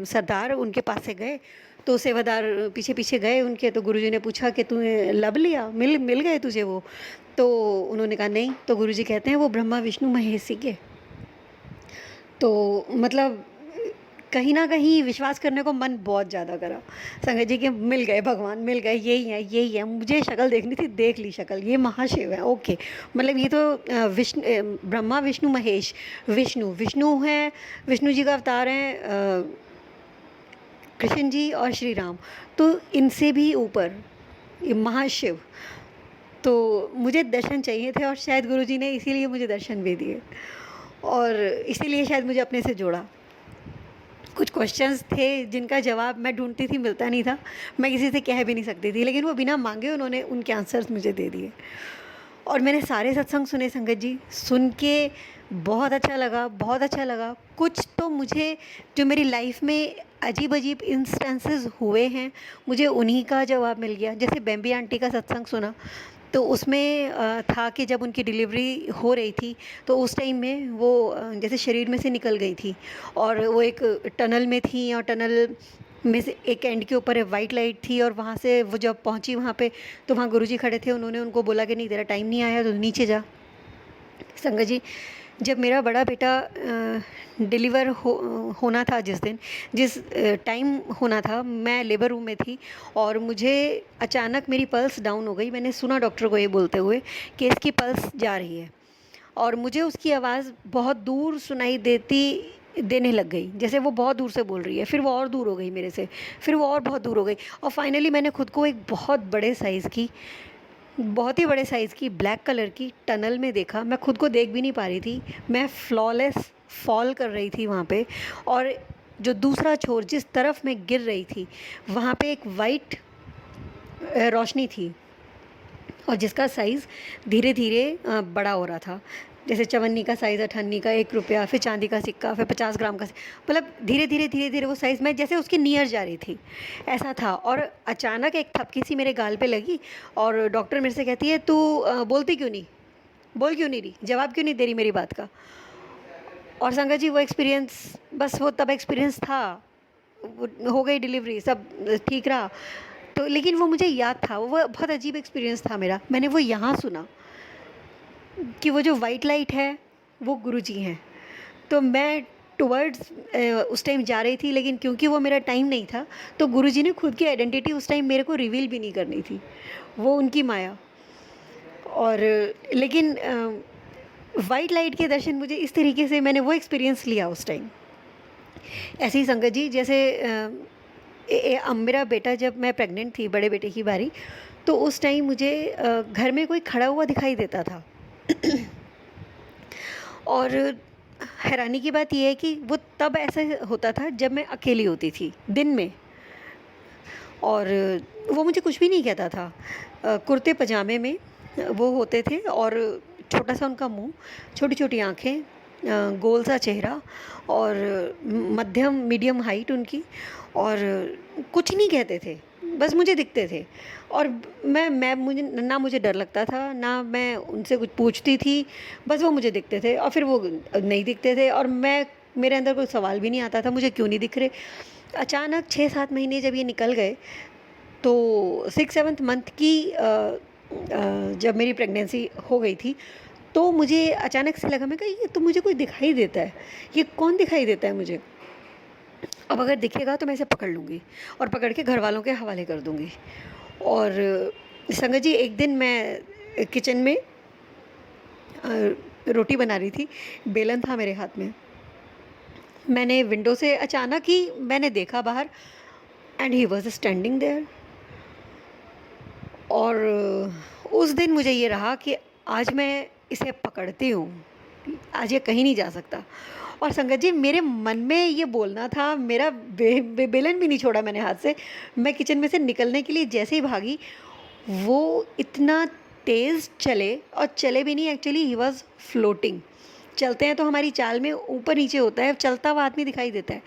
सरदार उनके पास से गए। तो सेवादार पीछे पीछे गए उनके। तो गुरुजी ने पूछा कि तूने लब लिया, मिल मिल गए तुझे वो? तो उन्होंने कहा नहीं। तो गुरुजी कहते हैं वो ब्रह्मा विष्णु महेश जी के। तो मतलब कहीं ना कहीं विश्वास करने को मन बहुत ज़्यादा करा संगत जी, कि मिल गए भगवान, मिल गए, यही है, यही है। मुझे शक्ल देखनी थी, देख ली शक्ल, ये महाशिव है। ओके, मतलब ये तो विष्णु, ब्रह्मा विष्णु महेश, विष्णु विष्णु हैं, विष्णु जी का अवतार हैं कृष्ण जी और श्री राम। तो इनसे भी ऊपर ये महाशिव। तो मुझे दर्शन चाहिए थे और शायद गुरुजी ने इसीलिए मुझे दर्शन भी दिए, और इसीलिए शायद मुझे अपने से जोड़ा। कुछ क्वेश्चंस थे जिनका जवाब मैं ढूंढती थी, मिलता नहीं था, मैं किसी से कह भी नहीं सकती थी, लेकिन वो बिना मांगे उन्होंने उनके आंसर्स मुझे दे दिए। और मैंने सारे सत्संग सुने संगत जी, सुन के बहुत अच्छा लगा, बहुत अच्छा लगा। कुछ तो मुझे जो मेरी लाइफ में अजीब अजीब इंस्टेंसेस हुए हैं, मुझे उन्हीं का जवाब मिल गया। जैसे बेम्बी आंटी का सत्संग सुना, तो उसमें था कि जब उनकी डिलीवरी हो रही थी, तो उस टाइम में वो जैसे शरीर में से निकल गई थी, और वो एक टनल में थी, और टनल में से एक एंड के ऊपर वाइट लाइट थी, और वहाँ से वो जब पहुँची वहाँ पे, तो वहाँ गुरुजी खड़े थे। उन्होंने उनको बोला कि नहीं, तेरा टाइम नहीं आया तो नीचे जा। संगत जी, जब मेरा बड़ा बेटा डिलीवर होना था, जिस दिन, जिस टाइम होना था, मैं लेबर रूम में थी, और मुझे अचानक मेरी पल्स डाउन हो गई। मैंने सुना डॉक्टर को ये बोलते हुए कि इसकी पल्स जा रही है, और मुझे उसकी आवाज़ बहुत दूर सुनाई देने लग गई, जैसे वो बहुत दूर से बोल रही है। फिर वो और दूर हो गई मेरे से, फिर वो और बहुत दूर हो गई, और फाइनली मैंने खुद को एक बहुत ही बड़े साइज़ की ब्लैक कलर की टनल में देखा। मैं खुद को देख भी नहीं पा रही थी, मैं फ्लॉलेस फॉल कर रही थी वहाँ पे, और जो दूसरा छोर जिस तरफ मैं गिर रही थी, वहाँ पे एक वाइट रोशनी थी, और जिसका साइज़ धीरे धीरे बड़ा हो रहा था। जैसे चवन्नी का साइज़, अठन्नी का 1 रुपया, फिर चांदी का सिक्का, फिर 50 ग्राम का, मतलब धीरे धीरे वो साइज़ में जैसे उसके नियर जा रही थी, ऐसा था। और अचानक एक थपकी सी मेरे गाल पे लगी, और डॉक्टर मेरे से कहती है, तू बोलती क्यों नहीं, बोल क्यों नहीं रही, जवाब क्यों नहीं दे रही मेरी बात का। और संगत जी, वो एक्सपीरियंस, बस वो तब एक्सपीरियंस था, हो गई डिलीवरी, सब ठीक रहा। तो लेकिन वो मुझे याद था, वो बहुत अजीब एक्सपीरियंस था मेरा। मैंने वो यहाँ सुना कि वो जो वाइट लाइट है वो गुरुजी हैं। तो मैं टुवर्ड्स उस टाइम जा रही थी, लेकिन क्योंकि वो मेरा टाइम नहीं था, तो गुरुजी ने खुद की आइडेंटिटी उस टाइम मेरे को रिवील भी नहीं करनी थी, वो उनकी माया। और लेकिन वाइट लाइट के दर्शन मुझे इस तरीके से, मैंने वो एक्सपीरियंस लिया उस टाइम। ऐसे ही संगत जी, जैसे मेरा बेटा, जब मैं प्रेग्नेंट थी, बड़े बेटे की बारी, तो उस टाइम मुझे घर में कोई खड़ा हुआ दिखाई देता था। और हैरानी की बात यह है कि वो तब ऐसा होता था जब मैं अकेली होती थी दिन में, और वो मुझे कुछ भी नहीं कहता था। कुर्ते पजामे में वो होते थे और छोटा सा उनका मुंह, छोटी छोटी आंखें, गोल सा चेहरा और मध्यम मीडियम हाइट उनकी, और कुछ नहीं कहते थे, बस मुझे दिखते थे। और मैं मुझे ना मुझे डर लगता था, ना मैं उनसे कुछ पूछती थी, बस वो मुझे दिखते थे और फिर वो नहीं दिखते थे, और मेरे अंदर कोई सवाल भी नहीं आता था मुझे क्यों नहीं दिख रहे। अचानक 6-7 महीने जब ये निकल गए, तो 6-7 मंथ की जब मेरी प्रेगनेंसी हो गई थी, तो मुझे अचानक से लगा, मैं कहा ये तो मुझे कोई दिखाई देता है, ये कौन दिखाई देता है मुझे। अब अगर दिखेगा तो मैं इसे पकड़ लूँगी और पकड़ के घर वालों के हवाले कर दूँगी। और संगत जी, एक दिन मैं किचन में रोटी बना रही थी, बेलन था मेरे हाथ में। मैंने विंडो से अचानक ही मैंने देखा बाहर, and he was standing there. और उस दिन मुझे ये रहा कि आज मैं इसे पकड़ती हूँ, आज ये कहीं नहीं जा सकता। और संगत जी, मेरे मन में ये बोलना था, मेरा बेलन भी नहीं छोड़ा मैंने हाथ से। मैं किचन में से निकलने के लिए जैसे ही भागी, वो इतना तेज़ चले, और चले भी नहीं, एक्चुअली ही वॉज फ्लोटिंग। चलते हैं तो हमारी चाल में ऊपर नीचे होता है, चलता हुआ आदमी दिखाई देता है।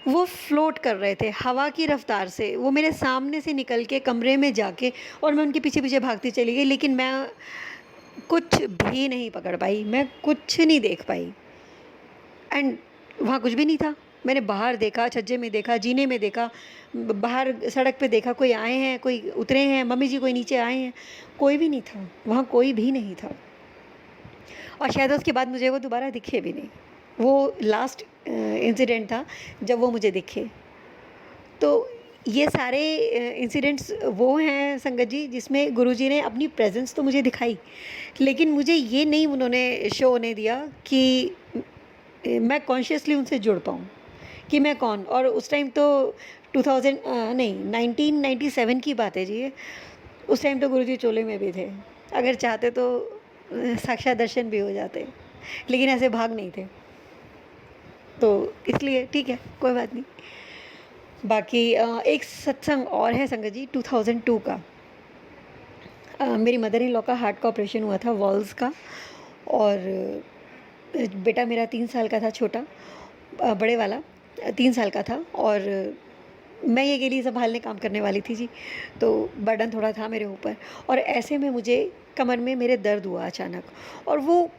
वो फ्लोट कर रहे थे हवा की रफ्तार से, वो मेरे सामने से निकल के कमरे में जाके, और मैं उनके पीछे पीछे भागती चली गई, लेकिन मैं कुछ भी नहीं पकड़ पाई, मैं कुछ नहीं देख पाई। एंड वहाँ कुछ भी नहीं था। मैंने बाहर देखा, छज्जे में देखा, जीने में देखा, बाहर सड़क पे देखा, कोई आए हैं, कोई उतरे हैं, मम्मी जी कोई नीचे आए हैं, कोई भी नहीं था वहाँ, कोई भी नहीं था। और शायद उसके बाद मुझे वो दोबारा दिखे भी नहीं। वो लास्ट इंसिडेंट था जब वो मुझे दिखे। तो ये सारे इंसिडेंट्स वो हैं संगत जी, जिसमें गुरुजी ने अपनी प्रेजेंस तो मुझे दिखाई, लेकिन मुझे ये नहीं उन्होंने शो होने दिया कि मैं कॉन्शियसली उनसे जुड़ पाऊँ कि मैं कौन। और उस टाइम तो 2000 नहीं 1997 की बात है जी ये। उस टाइम तो गुरुजी चोले में भी थे, अगर चाहते तो साक्षात दर्शन भी हो जाते, लेकिन ऐसे भाग नहीं थे, तो इसलिए ठीक है, कोई बात नहीं। बाकी एक सत्संग और है संगत जी, 2002 का। मेरी मदर इन लॉ का हार्ट का ऑपरेशन हुआ था, वॉल्स का, और बेटा मेरा 3 साल का था, छोटा, बड़े वाला 3 साल का था, और मैं ये अकेली संभालने काम करने वाली थी जी, तो बर्डन थोड़ा था मेरे ऊपर। और ऐसे में मुझे कमर में मेरे दर्द हुआ अचानक, और वो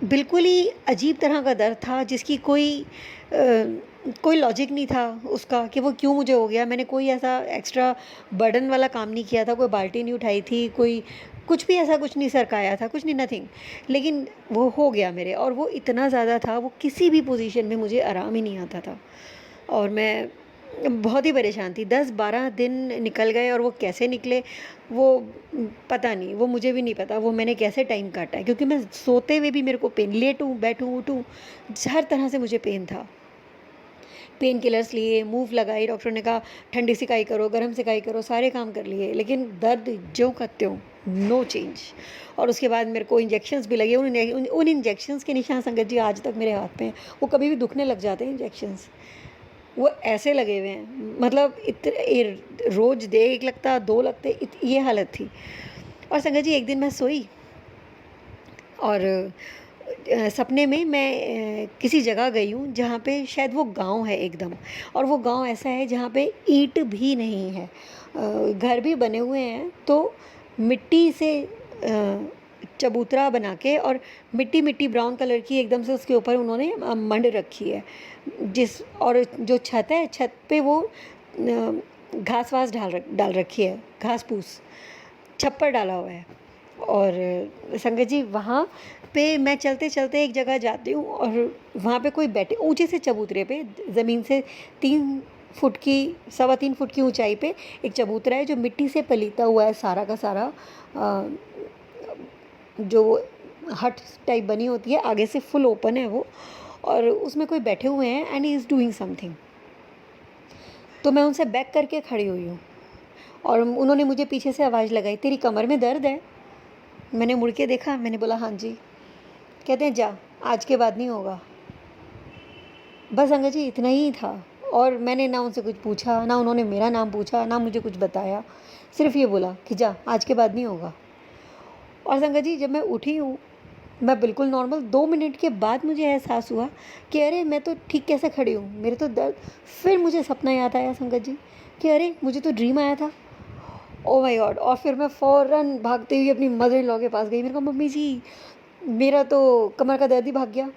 बिल्कुल ही अजीब तरह का दर्द था, जिसकी कोई लॉजिक नहीं था उसका कि वो क्यों मुझे हो गया। मैंने कोई ऐसा एक्स्ट्रा बर्डन वाला काम नहीं किया था, कोई बाल्टी नहीं उठाई थी, कोई कुछ भी ऐसा कुछ नहीं सरकाया था, कुछ नहीं, नथिंग। लेकिन वो हो गया मेरे, और वो इतना ज़्यादा था, वो किसी भी पोजीशन में मुझे आराम ही नहीं आता था, और मैं बहुत ही परेशान थी। 10-12 दिन निकल गए, और वो कैसे निकले वो पता नहीं, वो मुझे भी नहीं पता वो मैंने कैसे टाइम काटा है, क्योंकि मैं सोते हुए भी मेरे को पेन, लेटूँ बैठूँ उठूँ, हर तरह से मुझे पेन था। पेन किलर्स लिए, मूव लगाई, डॉक्टर ने कहा ठंडी सिकाई करो, गर्म सिकाई करो, सारे काम कर लिए, लेकिन दर्द ज्यों का त्यों, नो चेंज। और उसके बाद मेरे को इंजेक्शंस भी लगे। उन इंजेक्शंस के निशान संगत जी आज तक मेरे हाथ पे हैं। वो कभी भी दुखने लग जाते हैं इंजेक्शंस, वो ऐसे लगे हुए हैं, मतलब रोज़ दे, एक लगता, 2 लगते, ये हालत थी। और संगत जी, एक दिन मैं सोई, और सपने में मैं किसी जगह गई हूँ जहाँ पे शायद वो गांव है एकदम, और वो गांव ऐसा है जहाँ पे ईंट भी नहीं है, घर भी बने हुए हैं, तो मिट्टी से चबूतरा बना के, और मिट्टी मिट्टी ब्राउन कलर की एकदम से उसके ऊपर उन्होंने मंड रखी है, और जो छत है, छत पे वो घास वास डाल रखी है, घास फूस, छप्पर डाला हुआ है। और संगत जी, वहाँ पे मैं चलते चलते एक जगह जाती हूँ, और वहाँ पे कोई बैठे ऊंचे से चबूतरे पे, ज़मीन से 3 फुट की, 3.25 फुट की ऊंचाई पे एक चबूतरा है, जो मिट्टी से पलीता हुआ है सारा का सारा, जो हट टाइप बनी होती है, आगे से फुल ओपन है वो, और उसमें कोई बैठे हुए हैं, and he is doing something. तो मैं उनसे बैक करके खड़ी हुई हूँ, और उन्होंने मुझे पीछे से आवाज़ लगाई, तेरी कमर में दर्द है? मैंने मुड़ के देखा, मैंने बोला हाँ जी। कहते हैं जा, आज के बाद नहीं होगा। बस अंकल जी, इतना ही था। और मैंने ना उनसे कुछ पूछा, ना उन्होंने मेरा नाम पूछा, ना मुझे कुछ बताया, सिर्फ ये बोला कि जा, आज के बाद नहीं होगा। और संगत जी जब मैं उठी हूँ, मैं बिल्कुल नॉर्मल 2 मिनट के बाद मुझे एहसास हुआ कि अरे मैं तो ठीक कैसे खड़ी हूँ, मेरे तो दर्द। फिर मुझे सपना याद आया संगत जी कि अरे मुझे तो ड्रीम आया था। Oh my God! और फिर मैं फ़ौरन भागते हुए अपनी मदर इन लॉ के पास गई। मैंने कहा मम्मी जी, मेरा तो कमर का दर्द ही भाग गया।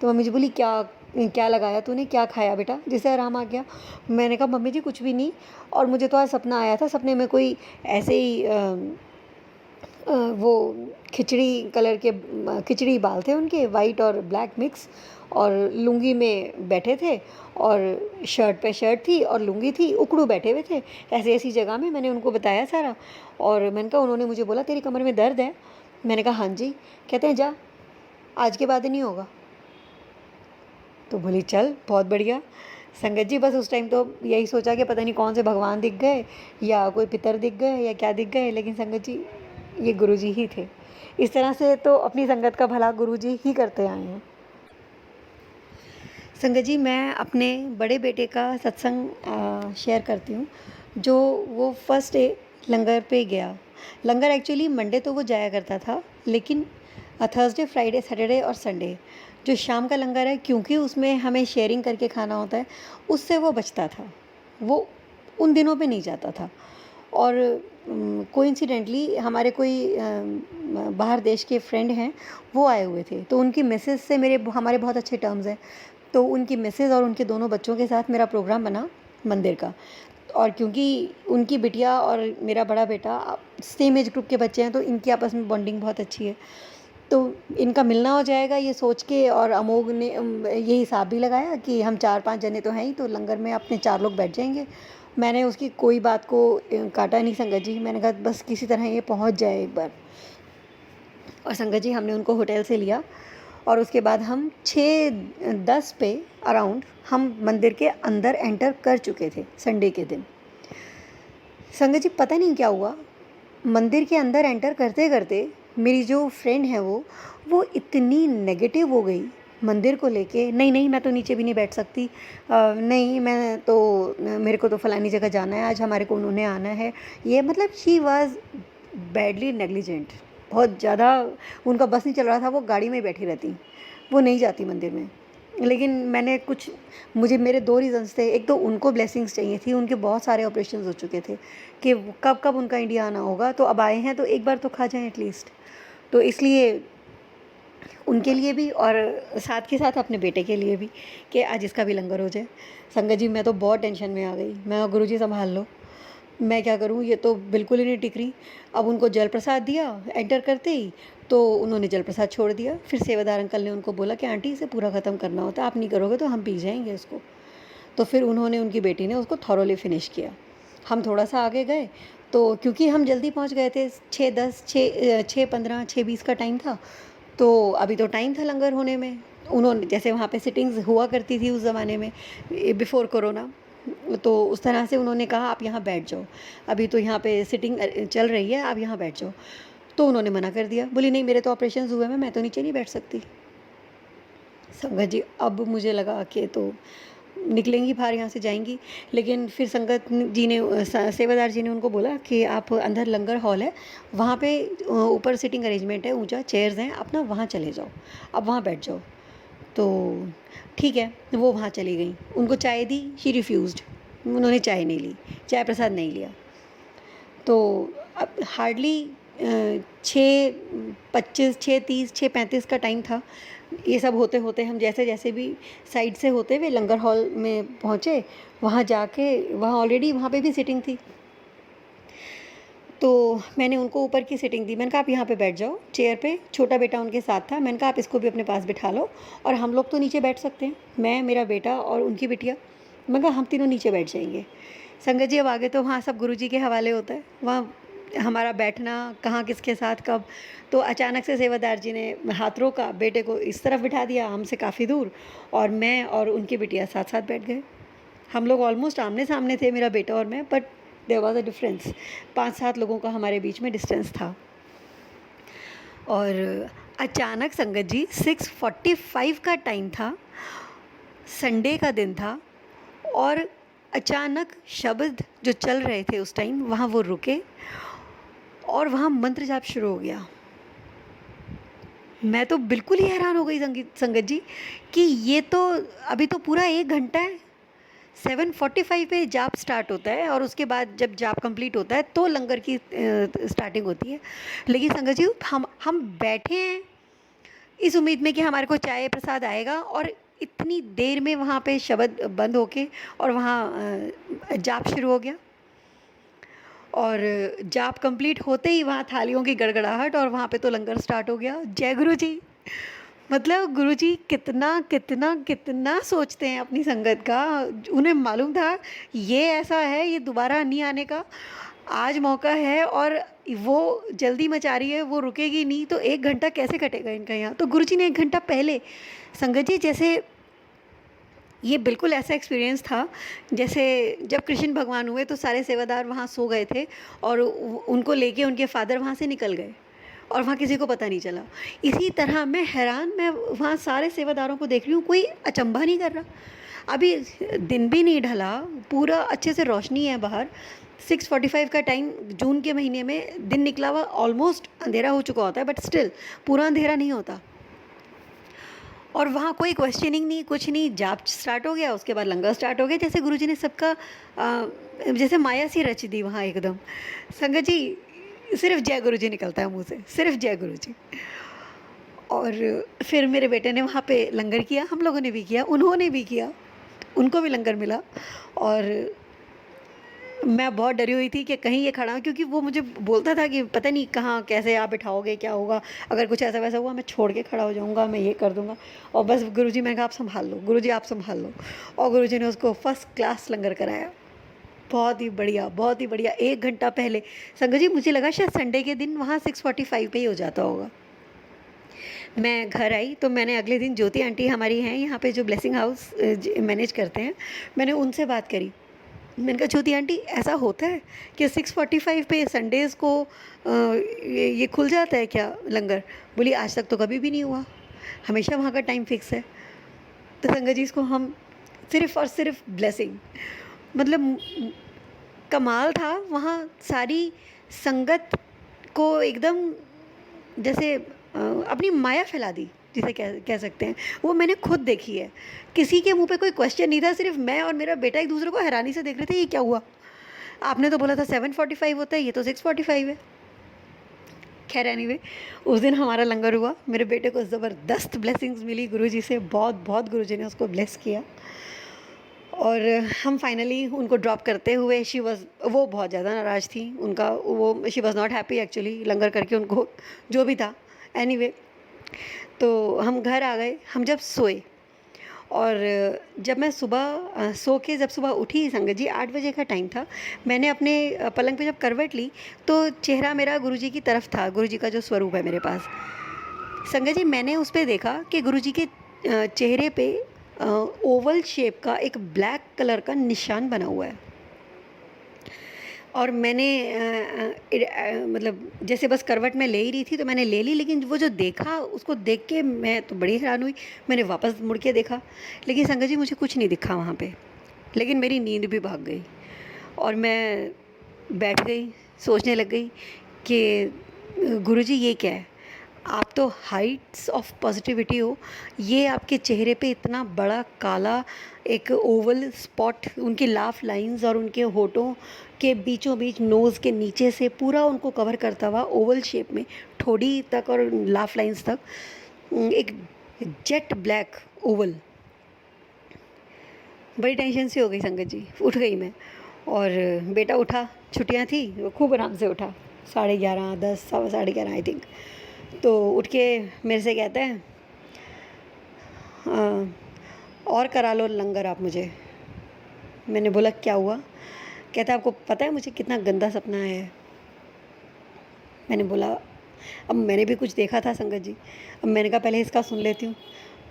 तो मम्मी जी बोली क्या क्या लगाया तूने, क्या खाया बेटा जिससे आराम आ गया? मैंने कहा मम्मी जी कुछ भी नहीं, और मुझे तो आज सपना आया था, सपने में कोई ऐसे ही वो खिचड़ी कलर के खिचड़ी बाल थे उनके, वाइट और ब्लैक मिक्स, और लुंगी में बैठे थे, और शर्ट पे शर्ट थी और लुंगी थी, उकड़ू बैठे हुए थे ऐसी ऐसी जगह में। मैंने उनको बताया सारा, और मैंने कहा, उन्होंने मुझे बोला तेरी कमर में दर्द है? मैंने कहा हाँ जी। कहते हैं जा, आज के बाद नहीं होगा। तो बोली चल बहुत बढ़िया। संगत जी बस उस टाइम तो यही सोचा कि पता नहीं कौन से भगवान दिख गए या कोई पितर दिख गए या क्या दिख गए, लेकिन संगत जी ये गुरुजी ही थे। इस तरह से तो अपनी संगत का भला गुरुजी ही करते आए हैं। संगत जी मैं अपने बड़े बेटे का सत्संग शेयर करती हूँ, जो वो फर्स्ट डे लंगर पे गया। लंगर एक्चुअली मंडे तो वो जाया करता था, लेकिन थर्सडे फ्राइडे सैटरडे और संडे जो शाम का लंगर है, क्योंकि उसमें हमें शेयरिंग करके खाना होता है, उससे वो बचता था, वो उन दिनों पे नहीं जाता था। और कोइंसिडेंटली हमारे कोई बाहर देश के फ्रेंड हैं, वो आए हुए थे, तो उनकी मिसेस से हमारे बहुत अच्छे टर्म्स हैं। तो उनकी मिसेस और उनके दोनों बच्चों के साथ मेरा प्रोग्राम बना मंदिर का। और क्योंकि उनकी बिटिया और मेरा बड़ा बेटा सेम एज ग्रुप के बच्चे हैं, तो इनकी आपस में बॉन्डिंग बहुत अच्छी है, तो इनका मिलना हो जाएगा ये सोच के, और अमोघ ने ये हिसाब भी लगाया कि हम 4-5 जने तो हैं ही, तो लंगर में अपने 4 लोग बैठ जाएंगे। मैंने उसकी कोई बात को काटा नहीं संगत जी। मैंने कहा बस किसी तरह ये पहुंच जाए एक बार। और संगत जी हमने उनको होटल से लिया, और उसके बाद हम 6:10 पे अराउंड हम मंदिर के अंदर एंटर कर चुके थे संडे के दिन। संगत जी पता नहीं क्या हुआ, मंदिर के अंदर एंटर करते करते मेरी जो फ्रेंड है वो इतनी नेगेटिव हो गई मंदिर को लेके। नहीं नहीं मैं तो नीचे भी नहीं बैठ सकती, नहीं मैं तो, मेरे को तो फलानी जगह जाना है, आज हमारे को उन्होंने आना है। ये मतलब शी वाज बैडली नेग्लिजेंट, बहुत ज़्यादा उनका बस नहीं चल रहा था, वो गाड़ी में बैठी रहती, वो नहीं जाती मंदिर में। लेकिन मैंने कुछ, मुझे मेरे 2 रीज़न्स थे। एक तो उनको ब्लेसिंग्स चाहिए थी, उनके बहुत सारे ऑपरेशंस हो चुके थे कि कब कब उनका इंडिया आना होगा, तो अब आए हैं तो एक बार तो खा जाएं एटलीस्ट। तो इसलिए उनके लिए भी, और साथ के साथ अपने बेटे के लिए भी, कि आज इसका भी लंगर हो जाए। संगत जी मैं तो बहुत टेंशन में आ गई। मैं कहा गुरुजी संभाल लो, मैं क्या करूं, ये तो बिल्कुल ही नहीं टिक रही। अब उनको जल प्रसाद दिया एंटर करते ही, तो उन्होंने जल प्रसाद छोड़ दिया। फिर सेवादार अंकल ने उनको बोला कि आंटी इसे पूरा ख़त्म करना होता है, आप नहीं करोगे तो हम पी जाएंगे इसको। तो फिर उन्होंने, उनकी बेटी ने उसको थॉरोली फिनिश किया। हम थोड़ा सा आगे गए, तो क्योंकि हम जल्दी पहुंच गए थे, 6:10 6:15 6:20 का टाइम था, तो अभी तो टाइम था लंगर होने में। उन्होंने, जैसे वहाँ पे सिटिंग्स हुआ करती थी उस ज़माने में बिफ़ोर कोरोना, तो उस तरह से उन्होंने कहा आप यहाँ बैठ जाओ, अभी तो यहाँ पे सिटिंग चल रही है, आप यहाँ बैठ जाओ। तो उन्होंने मना कर दिया, बोली नहीं मेरे तो ऑपरेशन हुए हैं, मैं तो नीचे नहीं बैठ सकती। संगत जी अब मुझे लगा कि तो निकलेंगी बाहर, यहाँ से जाएंगी। लेकिन फिर संगत जी ने, सेवादार जी ने उनको बोला कि आप अंदर लंगर हॉल है, वहाँ पे ऊपर सिटिंग अरेंजमेंट है, ऊंचा चेयर्स हैं, आप ना वहाँ चले जाओ, अब वहाँ बैठ जाओ। तो ठीक है, वो वहाँ चली गई। उनको चाय दी, शी रिफ्यूज़ड, उन्होंने चाय नहीं ली, चाय प्रसाद नहीं लिया। तो अब हार्डली 6:25 6:30 6:35 का टाइम था। ये सब होते होते हम जैसे जैसे भी साइड से होते हुए लंगर हॉल में पहुँचे, वहाँ जाके वहाँ ऑलरेडी वहाँ पे भी सिटिंग थी। तो मैंने उनको ऊपर की सिटिंग दी, मैंने कहा आप यहाँ पे बैठ जाओ चेयर पे। छोटा बेटा उनके साथ था, मैंने कहा आप इसको भी अपने पास बिठा लो, और हम लोग तो नीचे बैठ सकते हैं, मैं, मेरा बेटा और उनकी बिटिया। मैंने कहा हम तीनों नीचे बैठ जाएंगे। संगत जी अब आगे तो वहाँ सब गुरुजी के हवाले होता है, वहाँ हमारा बैठना कहाँ किसके साथ कब। तो अचानक से सेवादार जी ने हाथ रोका, बेटे को इस तरफ बिठा दिया हमसे काफ़ी दूर, और मैं और उनकी बिटिया साथ साथ बैठ गए। हम लोग ऑलमोस्ट आमने सामने थे, मेरा बेटा और मैं, but there was a difference, 5-7 लोगों का हमारे बीच में डिस्टेंस था। और अचानक संगत जी 6:45 का टाइम था, संडे का दिन था, और अचानक शब्द जो चल रहे थे उस टाइम वहाँ वो रुके, और वहाँ मंत्र जाप शुरू हो गया। मैं तो बिल्कुल ही हैरान हो गई संगत जी कि ये तो अभी तो पूरा 1 घंटा है। 7:45 पे जाप स्टार्ट होता है और उसके बाद जब जाप कंप्लीट होता है तो लंगर की स्टार्टिंग होती है। लेकिन संगत जी हम बैठे हैं इस उम्मीद में कि हमारे को चाय प्रसाद आएगा, और इतनी देर में वहाँ पे शब्द बंद होके और वहाँ जाप शुरू हो गया। और जाप कंप्लीट होते ही वहाँ थालियों की गड़गड़ाहट और वहाँ पे तो लंगर स्टार्ट हो गया। जय गुरु जी। मतलब गुरु जी कितना कितना कितना सोचते हैं अपनी संगत का। उन्हें मालूम था ये ऐसा है, ये दोबारा नहीं आने का। आज मौका है और वो जल्दी मचा रही है, वो रुकेगी नहीं, तो 1 घंटा कैसे कटेगा इनका यहाँ। तो गुरु जी ने 1 घंटा पहले, संगत जी जैसे ये बिल्कुल ऐसा एक्सपीरियंस था जैसे जब कृष्ण भगवान हुए तो सारे सेवादार वहाँ सो गए थे और उनको लेके उनके फादर वहाँ से निकल गए और वहाँ किसी को पता नहीं चला। इसी तरह मैं हैरान, मैं वहाँ सारे सेवादारों को देख रही हूँ, कोई अचंभा नहीं कर रहा। अभी दिन भी नहीं ढला, पूरा अच्छे से रोशनी है बाहर। 6:45 का टाइम, जून के महीने में दिन निकला हुआ, ऑलमोस्ट अंधेरा हो चुका होता है, बट स्टिल पूरा अंधेरा नहीं होता। और वहाँ कोई क्वेश्चनिंग नहीं, कुछ नहीं, जाप स्टार्ट हो गया, उसके बाद लंगर स्टार्ट हो गया। जैसे गुरुजी ने सबका जैसे माया सी रच दी वहाँ एकदम। संगत जी सिर्फ जय गुरु जी निकलता है मुँह से, सिर्फ जय गुरु जी। और फिर मेरे बेटे ने वहाँ पे लंगर किया, हम लोगों ने भी किया, उन्होंने भी किया, उनको भी लंगर मिला। और मैं बहुत डरी हुई थी कि कहीं ये खड़ा, क्योंकि वो मुझे बोलता था कि पता नहीं कहाँ कैसे आप बिठाओगे, क्या होगा, अगर कुछ ऐसा वैसा हुआ मैं छोड़ के खड़ा हो जाऊँगा, मैं ये कर दूँगा। और बस गुरुजी, मैंने कहा आप संभाल लो गुरुजी, आप संभाल लो। और गुरुजी ने उसको फर्स्ट क्लास लंगर कराया, बहुत ही बढ़िया, बहुत ही बढ़िया। 1 घंटा पहले संगत जी, मुझे लगा शायद संडे के दिन वहाँ 6:45 पे ही हो जाता होगा। मैं घर आई तो मैंने अगले दिन, ज्योति आंटी हमारी हैं यहाँ पे जो ब्लेसिंग हाउस मैनेज करते हैं, मैंने उनसे बात करी। मैंने कहा ज्योति आंटी ऐसा होता है कि 6:45 पे संडेज़ को ये खुल जाता है क्या लंगर? बोली आज तक तो कभी भी नहीं हुआ, हमेशा वहाँ का टाइम फिक्स है। तो संगत जी इसको हम सिर्फ़ और सिर्फ ब्लेसिंग, मतलब कमाल था। वहाँ सारी संगत को एकदम जैसे अपनी माया फैला दी, जिसे कह सकते हैं। वो मैंने खुद देखी है। किसी के मुंह पे कोई क्वेश्चन नहीं था, सिर्फ मैं और मेरा बेटा एक दूसरे को हैरानी से देख रहे थे, ये क्या हुआ, आपने तो बोला था 7:45 होता है, ये तो 6:45 है। खैर एनीवे, उस दिन हमारा लंगर हुआ, मेरे बेटे को ज़बरदस्त ब्लेसिंग्स मिली गुरुजी से, बहुत बहुत गुरुजी ने उसको ब्लेस किया। और हम फाइनली उनको ड्रॉप करते हुए, वो बहुत ज़्यादा नाराज़ थी, उनका वो she was not happy actually लंगर करके, उनको जो भी था। एनीवे, तो हम घर आ गए। हम जब सोए और जब मैं सुबह सो के जब सुबह उठी संगत जी, 8 बजे का टाइम था, मैंने अपने पलंग पे जब करवट ली तो चेहरा मेरा गुरुजी की तरफ था, गुरुजी का जो स्वरूप है मेरे पास। संगत जी मैंने उस पे देखा कि गुरुजी के चेहरे पे ओवल शेप का एक ब्लैक कलर का निशान बना हुआ है। और मैंने मतलब जैसे बस करवट में ले ही रही थी तो मैंने ले ली, लेकिन वो जो देखा उसको देख के मैं तो बड़ी हैरान हुई। मैंने वापस मुड़ के देखा, लेकिन संगत जी मुझे कुछ नहीं दिखा वहाँ पे, लेकिन मेरी नींद भी भाग गई और मैं बैठ गई, सोचने लग गई कि गुरुजी ये क्या है, आप तो हाइट्स ऑफ पॉजिटिविटी हो, ये आपके चेहरे पे इतना बड़ा काला एक ओवल स्पॉट, उनकी लाफ लाइंस और उनके होठों के बीचों बीच, नोज़ के नीचे से पूरा उनको कवर करता हुआ ओवल शेप में, ठोड़ी तक और लाफ लाइंस तक एक जेट ब्लैक ओवल। बड़ी टेंशन सी हो गई संगत जी, उठ गई मैं। और बेटा उठा, छुट्टियां थी, वो खूब आराम से उठा, 11:30, 10, 11:30 आई थिंक। तो उठ के मेरे से कहता है और करा लो लंगर आप मुझे। मैंने बोला क्या हुआ? कहता है आपको पता है मुझे कितना गंदा सपना आया है? मैंने बोला अब मैंने भी कुछ देखा था संगत जी, अब मैंने कहा पहले इसका सुन लेती हूँ।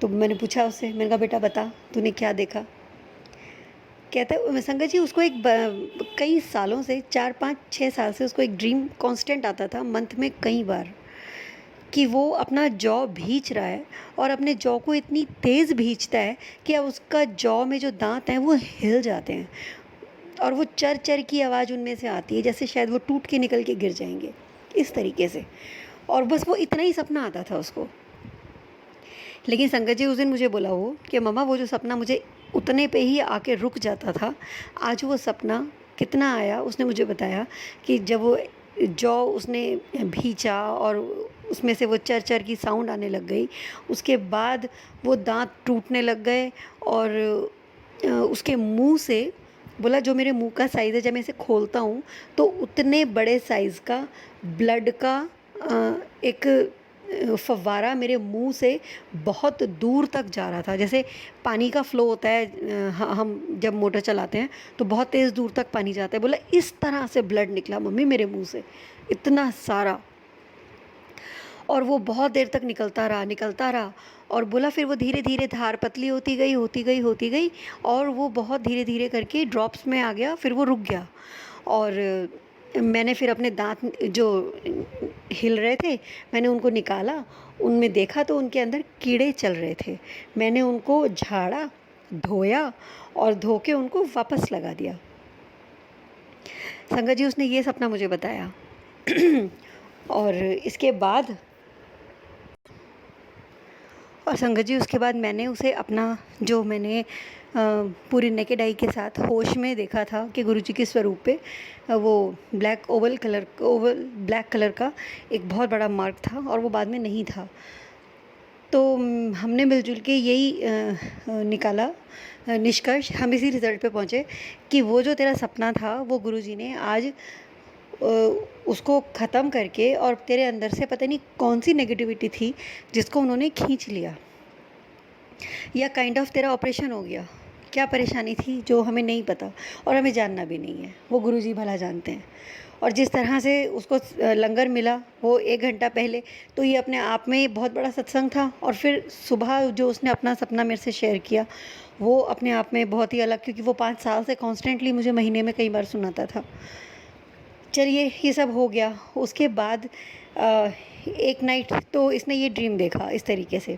तो मैंने पूछा उससे, मैंने कहा बेटा बता तूने क्या देखा? कहता है संगत जी उसको एक कई सालों से, 4-5-6 साल से उसको एक ड्रीम कांस्टेंट आता था मंथ में कई बार, कि वो अपना जौ भींच रहा है और अपने जौ को इतनी तेज़ भींचता है कि अब उसका जौ में जो दांत हैं वो हिल जाते हैं और वो चर चर की आवाज़ उनमें से आती है, जैसे शायद वो टूट के निकल के गिर जाएंगे, इस तरीके से। और बस वो इतना ही सपना आता था उसको। लेकिन संगत जी उस दिन मुझे बोला वो कि मम्मा वो जो सपना मुझे उतने पे ही आके रुक जाता था, आज वो सपना कितना आया। उसने मुझे बताया कि जब वो जौ उसने भींचा और उसमें से वो चर चर की साउंड आने लग गई, उसके बाद वो दांत टूटने लग गए और उसके मुंह से बोला जो मेरे मुंह का साइज़ है, जब मैं इसे खोलता हूँ तो उतने बड़े साइज़ का ब्लड का एक फव्वारा मेरे मुंह से बहुत दूर तक जा रहा था। जैसे पानी का फ़्लो होता है, हम जब मोटर चलाते हैं तो बहुत तेज़ दूर तक पानी जाता है, बोला इस तरह से ब्लड निकला मम्मी मेरे मुंह से, इतना सारा। और वो बहुत देर तक निकलता रहा और बोला फिर वो धीरे धीरे धार पतली होती गई और वो बहुत धीरे धीरे करके ड्रॉप्स में आ गया, फिर वो रुक गया। और मैंने फिर अपने दांत जो हिल रहे थे मैंने उनको निकाला, उनमें देखा तो उनके अंदर कीड़े चल रहे थे। मैंने उनको झाड़ा, धोया और धो के उनको वापस लगा दिया। संगत जी उसने ये सपना मुझे बताया। और इसके बाद और संगत जी उसके बाद मैंने उसे अपना जो मैंने पूरी नेकेड आई के साथ होश में देखा था कि गुरुजी के स्वरूप पे वो ओवल ब्लैक कलर का एक बहुत बड़ा मार्क था और वो बाद में नहीं था। तो हमने मिलजुल के यही निकाला निष्कर्ष, हम इसी रिज़ल्ट पे पहुँचे कि वो जो तेरा सपना था वो गुरुजी ने आज उसको ख़त्म करके, और तेरे अंदर से पता नहीं कौन सी नेगेटिविटी थी जिसको उन्होंने खींच लिया, या काइंड ऑफ तेरा ऑपरेशन हो गया। क्या परेशानी थी जो हमें नहीं पता और हमें जानना भी नहीं है, वो गुरुजी भला जानते हैं। और जिस तरह से उसको लंगर मिला वो 1 घंटा पहले, तो ये अपने आप में बहुत बड़ा सत्संग था। और फिर सुबह जो उसने अपना सपना मेरे से शेयर किया वो अपने आप में बहुत ही अलग, क्योंकि वो 5 साल से कॉन्स्टेंटली मुझे महीने में कई बार सुनाता था। चलिए ये सब हो गया। उसके बाद एक नाइट तो इसने ये ड्रीम देखा इस तरीके से।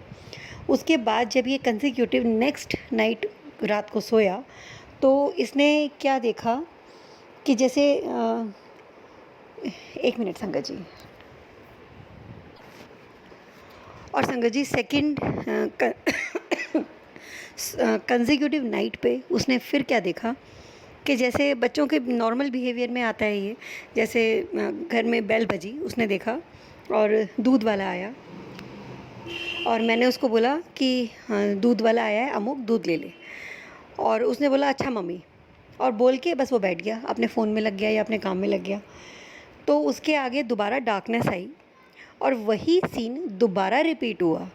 उसके बाद जब ये कंसेक्यूटिव नेक्स्ट नाइट रात को सोया तो इसने क्या देखा कि जैसे 1 मिनट संगत जी। और संगत जी सेकंड कंसेक्यूटिव नाइट पे उसने फिर क्या देखा कि जैसे बच्चों के नॉर्मल बिहेवियर में आता है ये, जैसे घर में बेल बजी, उसने देखा और दूध वाला आया और मैंने उसको बोला कि हाँ दूध वाला आया है अमुक, दूध ले ले। और उसने बोला अच्छा मम्मी, और बोल के बस वो बैठ गया, अपने फ़ोन में लग गया या अपने काम में लग गया। तो उसके आगे दोबारा डार्कनेस आई और वही सीन दोबारा रिपीट हुआ।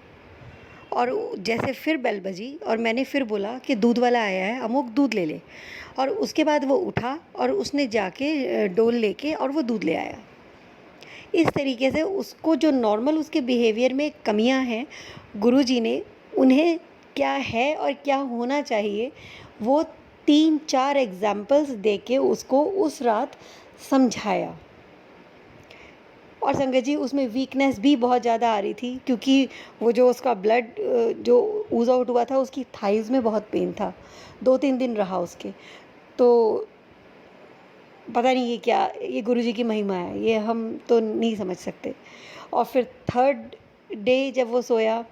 और जैसे फिर बेल बजी और मैंने फिर बोला कि दूध वाला आया है अमुक, दूध ले ले। और उसके बाद वो उठा और उसने जाके डोल लेके और वो दूध ले आया। इस तरीके से उसको जो नॉर्मल उसके बिहेवियर में कमियां हैं, गुरुजी ने उन्हें क्या है और क्या होना चाहिए वो 3-4 एग्जाम्पल्स दे के उसको उस रात समझाया। और संगत जी उसमें वीकनेस भी बहुत ज़्यादा आ रही थी, क्योंकि वो जो उसका ब्लड जो ऊज आउट हुआ था उसकी थाइज़ में बहुत पेन था, 2-3 दिन रहा उसके। तो पता नहीं ये क्या, ये गुरुजी की महिमा है, ये हम तो नहीं समझ सकते। और फिर थर्ड डे जब वो सोया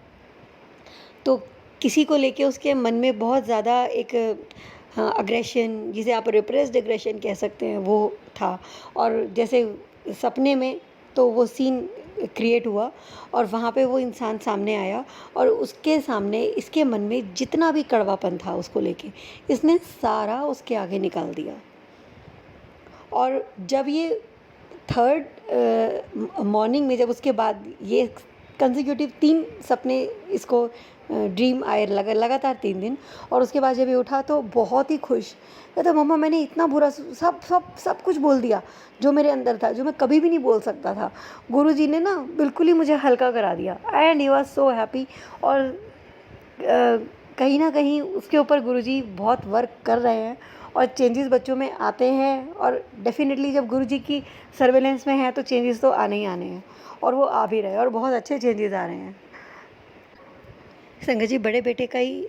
तो किसी को लेके उसके मन में बहुत ज़्यादा एक अग्रेशन, जिसे आप रिप्रेस्ड एग्रेशन कह सकते हैं, वो था। और जैसे सपने में तो वो सीन क्रिएट हुआ और वहाँ पे वो इंसान सामने आया और उसके सामने इसके मन में जितना भी कड़वापन था उसको लेके इसने सारा उसके आगे निकाल दिया। और जब ये थर्ड मॉर्निंग में, जब उसके बाद ये कंसेक्यूटिव 3 सपने इसको ड्रीम आए लगातार 3 दिन, और उसके बाद जब ये उठा तो बहुत ही खुश, कहता मम्मा मैंने इतना बुरा सब कुछ बोल दिया जो मेरे अंदर था, जो मैं कभी भी नहीं बोल सकता था। गुरुजी ने ना बिल्कुल ही मुझे हल्का करा दिया and he was so happy. और कहीं ना कहीं उसके ऊपर गुरुजी बहुत वर्क कर रहे हैं और चेंजेस बच्चों में आते हैं। और डेफिनेटली जब गुरुजी की सर्वेलेंस में है तो चेंजेस तो आने ही आने हैं, और वो आ भी रहे हैं और बहुत अच्छे चेंजेस आ रहे हैं। संगत जी बड़े बेटे का ही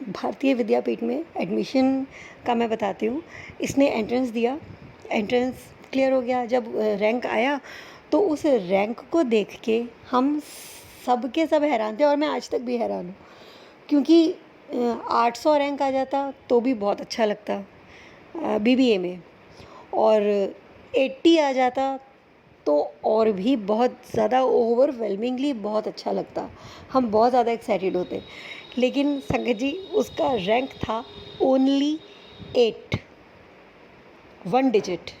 भारतीय विद्यापीठ में एडमिशन का मैं बताती हूँ। इसने एंट्रेंस दिया, एंट्रेंस क्लियर हो गया। जब रैंक आया तो उस रैंक को देख के हम सब के सब हैरान थे और मैं आज तक भी हैरान हूँ, क्योंकि 800 रैंक आ जाता तो भी बहुत अच्छा लगता बीबीए में, और 80 आ जाता तो और भी बहुत ज़्यादा ओवरवेलमिंगली बहुत अच्छा लगता, हम बहुत ज़्यादा एक्साइटेड होते। लेकिन संगत जी उसका रैंक था ओनली 8, 1 डिजिट,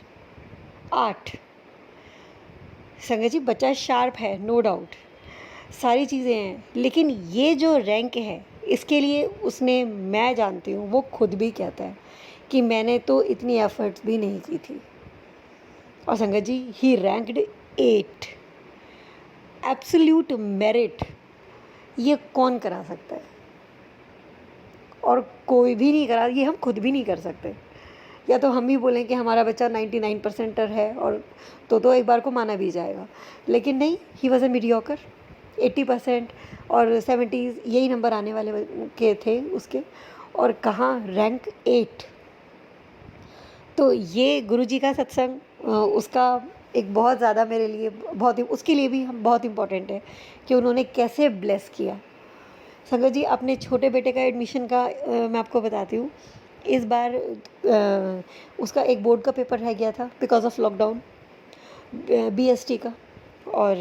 8। संगत जी बच्चा शार्प है, नो डाउट, सारी चीज़ें हैं, लेकिन ये जो रैंक है इसके लिए उसने, मैं जानती हूँ, वो खुद भी कहता है कि मैंने तो इतनी एफर्ट्स भी नहीं की थी। और संगत जी ही रैंक्ड 8, एब्सोल्यूट मेरिट, ये कौन करा सकता है? और कोई भी नहीं करा, ये हम खुद भी नहीं कर सकते। या तो हम ही बोलें कि हमारा बच्चा 99% है, और तो एक बार को माना भी जाएगा, लेकिन नहीं, ही वॉज अ मीडियोकर। 80% और 70s यही नंबर आने वाले के थे उसके, और कहाँ रैंक 8। तो ये गुरुजी का सत्संग उसका एक बहुत ज़्यादा मेरे लिए, बहुत ही, उसके लिए भी हम बहुत इम्पोर्टेंट है कि उन्होंने कैसे ब्लेस किया। संगत जी अपने छोटे बेटे का एडमिशन का मैं आपको बताती हूँ। इस बार उसका एक बोर्ड का पेपर रह गया था बिकॉज ऑफ लॉकडाउन, बीएसटी का, और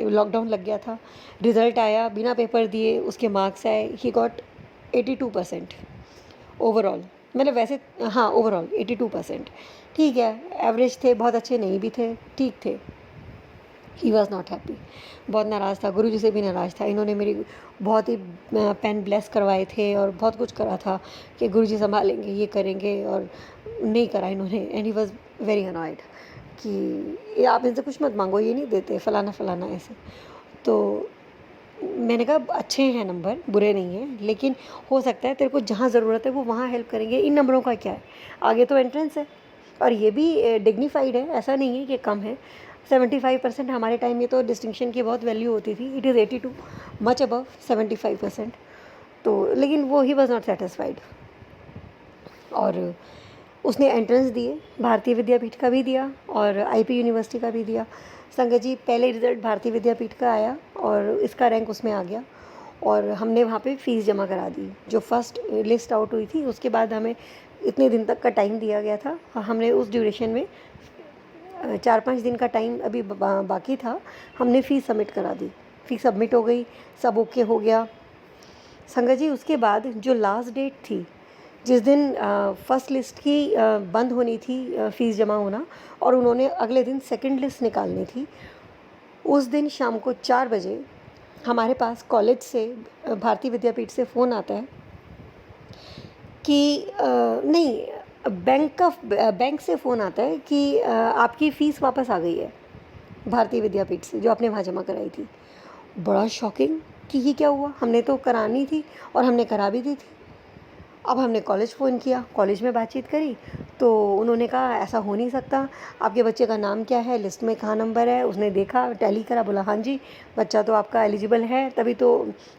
लॉकडाउन लग गया था। रिज़ल्ट आया, बिना पेपर दिए उसके मार्क्स आए, ही गॉट 82% ओवरऑल, मतलब वैसे हाँ ओवरऑल 82%, ठीक है, एवरेज थे, बहुत अच्छे नहीं भी थे, ठीक थे। ही वॉज़ नॉट हैप्पी, बहुत नाराज़ था, गुरुजी से भी नाराज़ था। इन्होंने मेरी बहुत ही पेन ब्लेस करवाए थे और बहुत कुछ करा था कि गुरुजी संभालेंगे, ये करेंगे, और नहीं करा इन्होंने। And he was very annoyed कि ये आप इनसे कुछ मत मांगो, ये नहीं देते, फलाना फलाना ऐसे। तो मैंने कहा अच्छे हैं नंबर, बुरे नहीं हैं, लेकिन हो सकता है तेरे को जहाँ ज़रूरत है वो वहाँ हेल्प करेंगे, इन नंबरों का क्या है, आगे तो एंट्रेंस है, और ये भी डिग्निफाइड है, ऐसा नहीं है कि कम है। 75% हमारे टाइम में तो डिस्टिंक्शन की बहुत वैल्यू होती थी, इट इज़ 82, मच अबव 75%। तो लेकिन वो ही वॉज नॉट सेटिस्फाइड, और उसने एंट्रेंस दिए, भारतीय विद्यापीठ का भी दिया और आईपी यूनिवर्सिटी का भी दिया। संगत जी पहले रिज़ल्ट भारतीय विद्यापीठ का आया और इसका रैंक उसमें आ गया, और हमने वहाँ पे फ़ीस जमा करा दी। जो फर्स्ट लिस्ट आउट हुई थी उसके बाद हमें इतने दिन तक का टाइम दिया गया था, हमने उस ड्यूरेशन में 4-5 दिन का टाइम अभी बाकी था, हमने फ़ीस सबमिट करा दी। फ़ीस सबमिट हो गई, सब ओके हो गया। संगत जी उसके बाद जो लास्ट डेट थी, जिस दिन फर्स्ट लिस्ट की बंद होनी थी फ़ीस जमा होना, और उन्होंने अगले दिन सेकंड लिस्ट निकालनी थी, उस दिन शाम को 4 बजे हमारे पास कॉलेज से, भारतीय विद्यापीठ से फ़ोन आता है कि नहीं, बैंक से फ़ोन आता है कि आपकी फ़ीस वापस आ गई है भारतीय विद्यापीठ से, जो आपने वहाँ जमा कराई थी। बड़ा शॉकिंग कि ये क्या हुआ, हमने तो करानी थी और हमने करा भी दी थी। अब हमने कॉलेज फ़ोन किया, कॉलेज में बातचीत करी, तो उन्होंने कहा ऐसा हो नहीं सकता, आपके बच्चे का नाम क्या है, लिस्ट में कहाँ नंबर है। उसने देखा, टैली करा, बोला हाँ जी बच्चा तो आपका एलिजिबल है, तभी तो।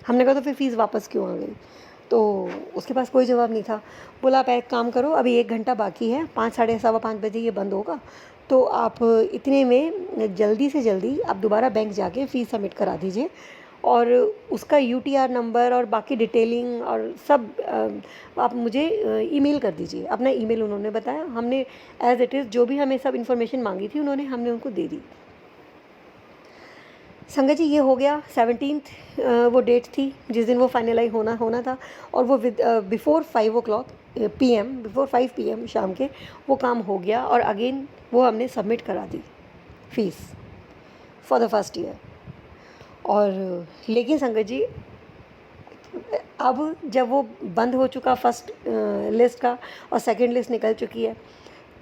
हमने कहा तो फिर फ़ीस वापस क्यों आ गई? तो उसके पास कोई जवाब नहीं था। बोला आप एक काम करो, अभी 1 घंटा बाकी है, 5, साढ़े 5:15 बजे ये बंद होगा, तो आप इतने में जल्दी से जल्दी आप दोबारा बैंक जाके फ़ीस सबमिट करा दीजिए, और उसका यूटीआर नंबर और बाकी डिटेलिंग और सब आप मुझे ईमेल कर दीजिए। अपना ईमेल उन्होंने बताया, हमने एज़ इट इज़ जो भी हमें सब इन्फॉर्मेशन मांगी थी हमने उनको दे दी। संगत जी ये हो गया 17th, वो डेट थी जिस दिन वो फाइनलाइज होना था, और वो before 5 o'clock PM, before 5 PM शाम के वो काम हो गया, और अगेन वो हमने सबमिट करा दी fees for the first year. और लेकिन संगत जी अब जब वो बंद हो चुका फर्स्ट लिस्ट का और सेकंड लिस्ट निकल चुकी है,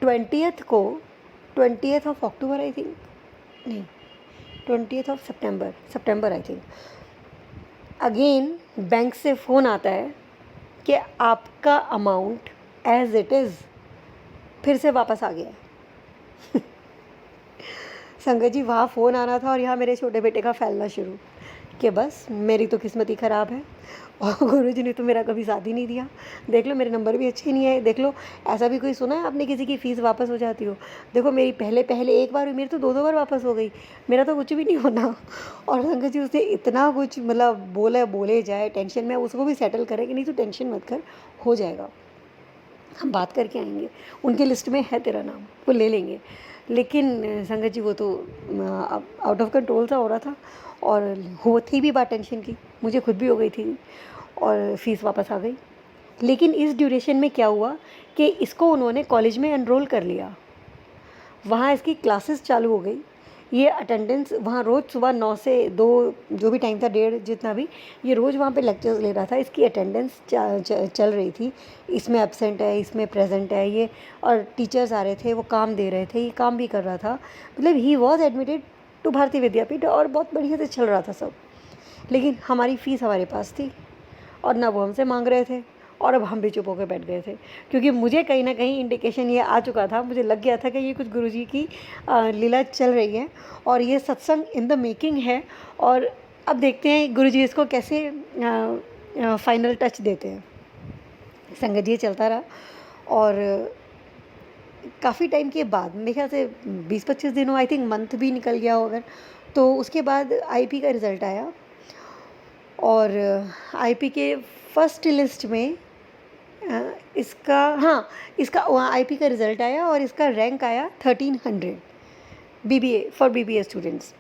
20th को, 20th of October I think, नहीं 20th of September I think, again bank से फ़ोन आता है कि आपका अमाउंट एज इट इज़ फिर से वापस आ गया है। संगत जी वहाँ फ़ोन आना था और यहाँ मेरे छोटे बेटे का फैलना शुरू कि बस मेरी तो किस्मत ही ख़राब है और गुरुजी ने तो मेरा कभी साथ ही नहीं दिया। देख लो मेरे नंबर भी अच्छे नहीं आए। देख लो ऐसा भी कोई सुना है आपने किसी की फ़ीस वापस हो जाती हो? देखो मेरी पहले पहले एक बार हुई, मेरी तो 2-2 बार वापस हो गई। मेरा तो कुछ भी नहीं होना। और संगत जी उसने इतना कुछ मतलब बोला बोले जाए, टेंशन में उसको भी सेटल करे कि नहीं तू टेंशन मत कर, हो जाएगा। हम बात करके आएँगे, उनकी लिस्ट में है तेरा नाम, वो ले लेंगे। लेकिन संगत जी वो तो आउट ऑफ कंट्रोल सा हो रहा था और हो थी भी बात टेंशन की, मुझे खुद भी हो गई थी और फ़ीस वापस आ गई। लेकिन इस ड्यूरेशन में क्या हुआ कि इसको उन्होंने कॉलेज में एनरोल कर लिया। वहाँ इसकी क्लासेस चालू हो गई। ये अटेंडेंस वहाँ रोज़ सुबह 9 से 2 जो भी टाइम था, डेढ़ जितना भी, ये रोज़ वहाँ पे लेक्चर्स ले रहा था। इसकी अटेंडेंस चल रही थी, इसमें एब्सेंट है, इसमें प्रेजेंट है ये, और टीचर्स आ रहे थे, वो काम दे रहे थे, ये काम भी कर रहा था। मतलब ही वॉज एडमिटेड टू भारतीय विद्यापीठ और बहुत बढ़िया से चल रहा था सब। लेकिन हमारी फ़ीस हमारे पास थी और ना वो हमसे मांग रहे थे और अब हम भी चुप होकर बैठ गए थे, क्योंकि मुझे कहीं ना कहीं इंडिकेशन ये आ चुका था, मुझे लग गया था कि ये कुछ गुरुजी की लीला चल रही है और ये सत्संग इन द मेकिंग है। और अब देखते हैं गुरुजी इसको कैसे फाइनल टच देते हैं। संगत जी चलता रहा और काफ़ी टाइम के बाद, मेरे ख्याल से 20-25 दिनों, आई थिंक मंथ भी निकल गया हो अगर, तो उसके बाद आईपी का रिज़ल्ट आया और आईपी के फर्स्ट लिस्ट में इसका, हाँ, इसका आईपी का रिज़ल्ट आया और इसका रैंक आया 1300 बीबीए फॉर बीबीए स्टूडेंट्स।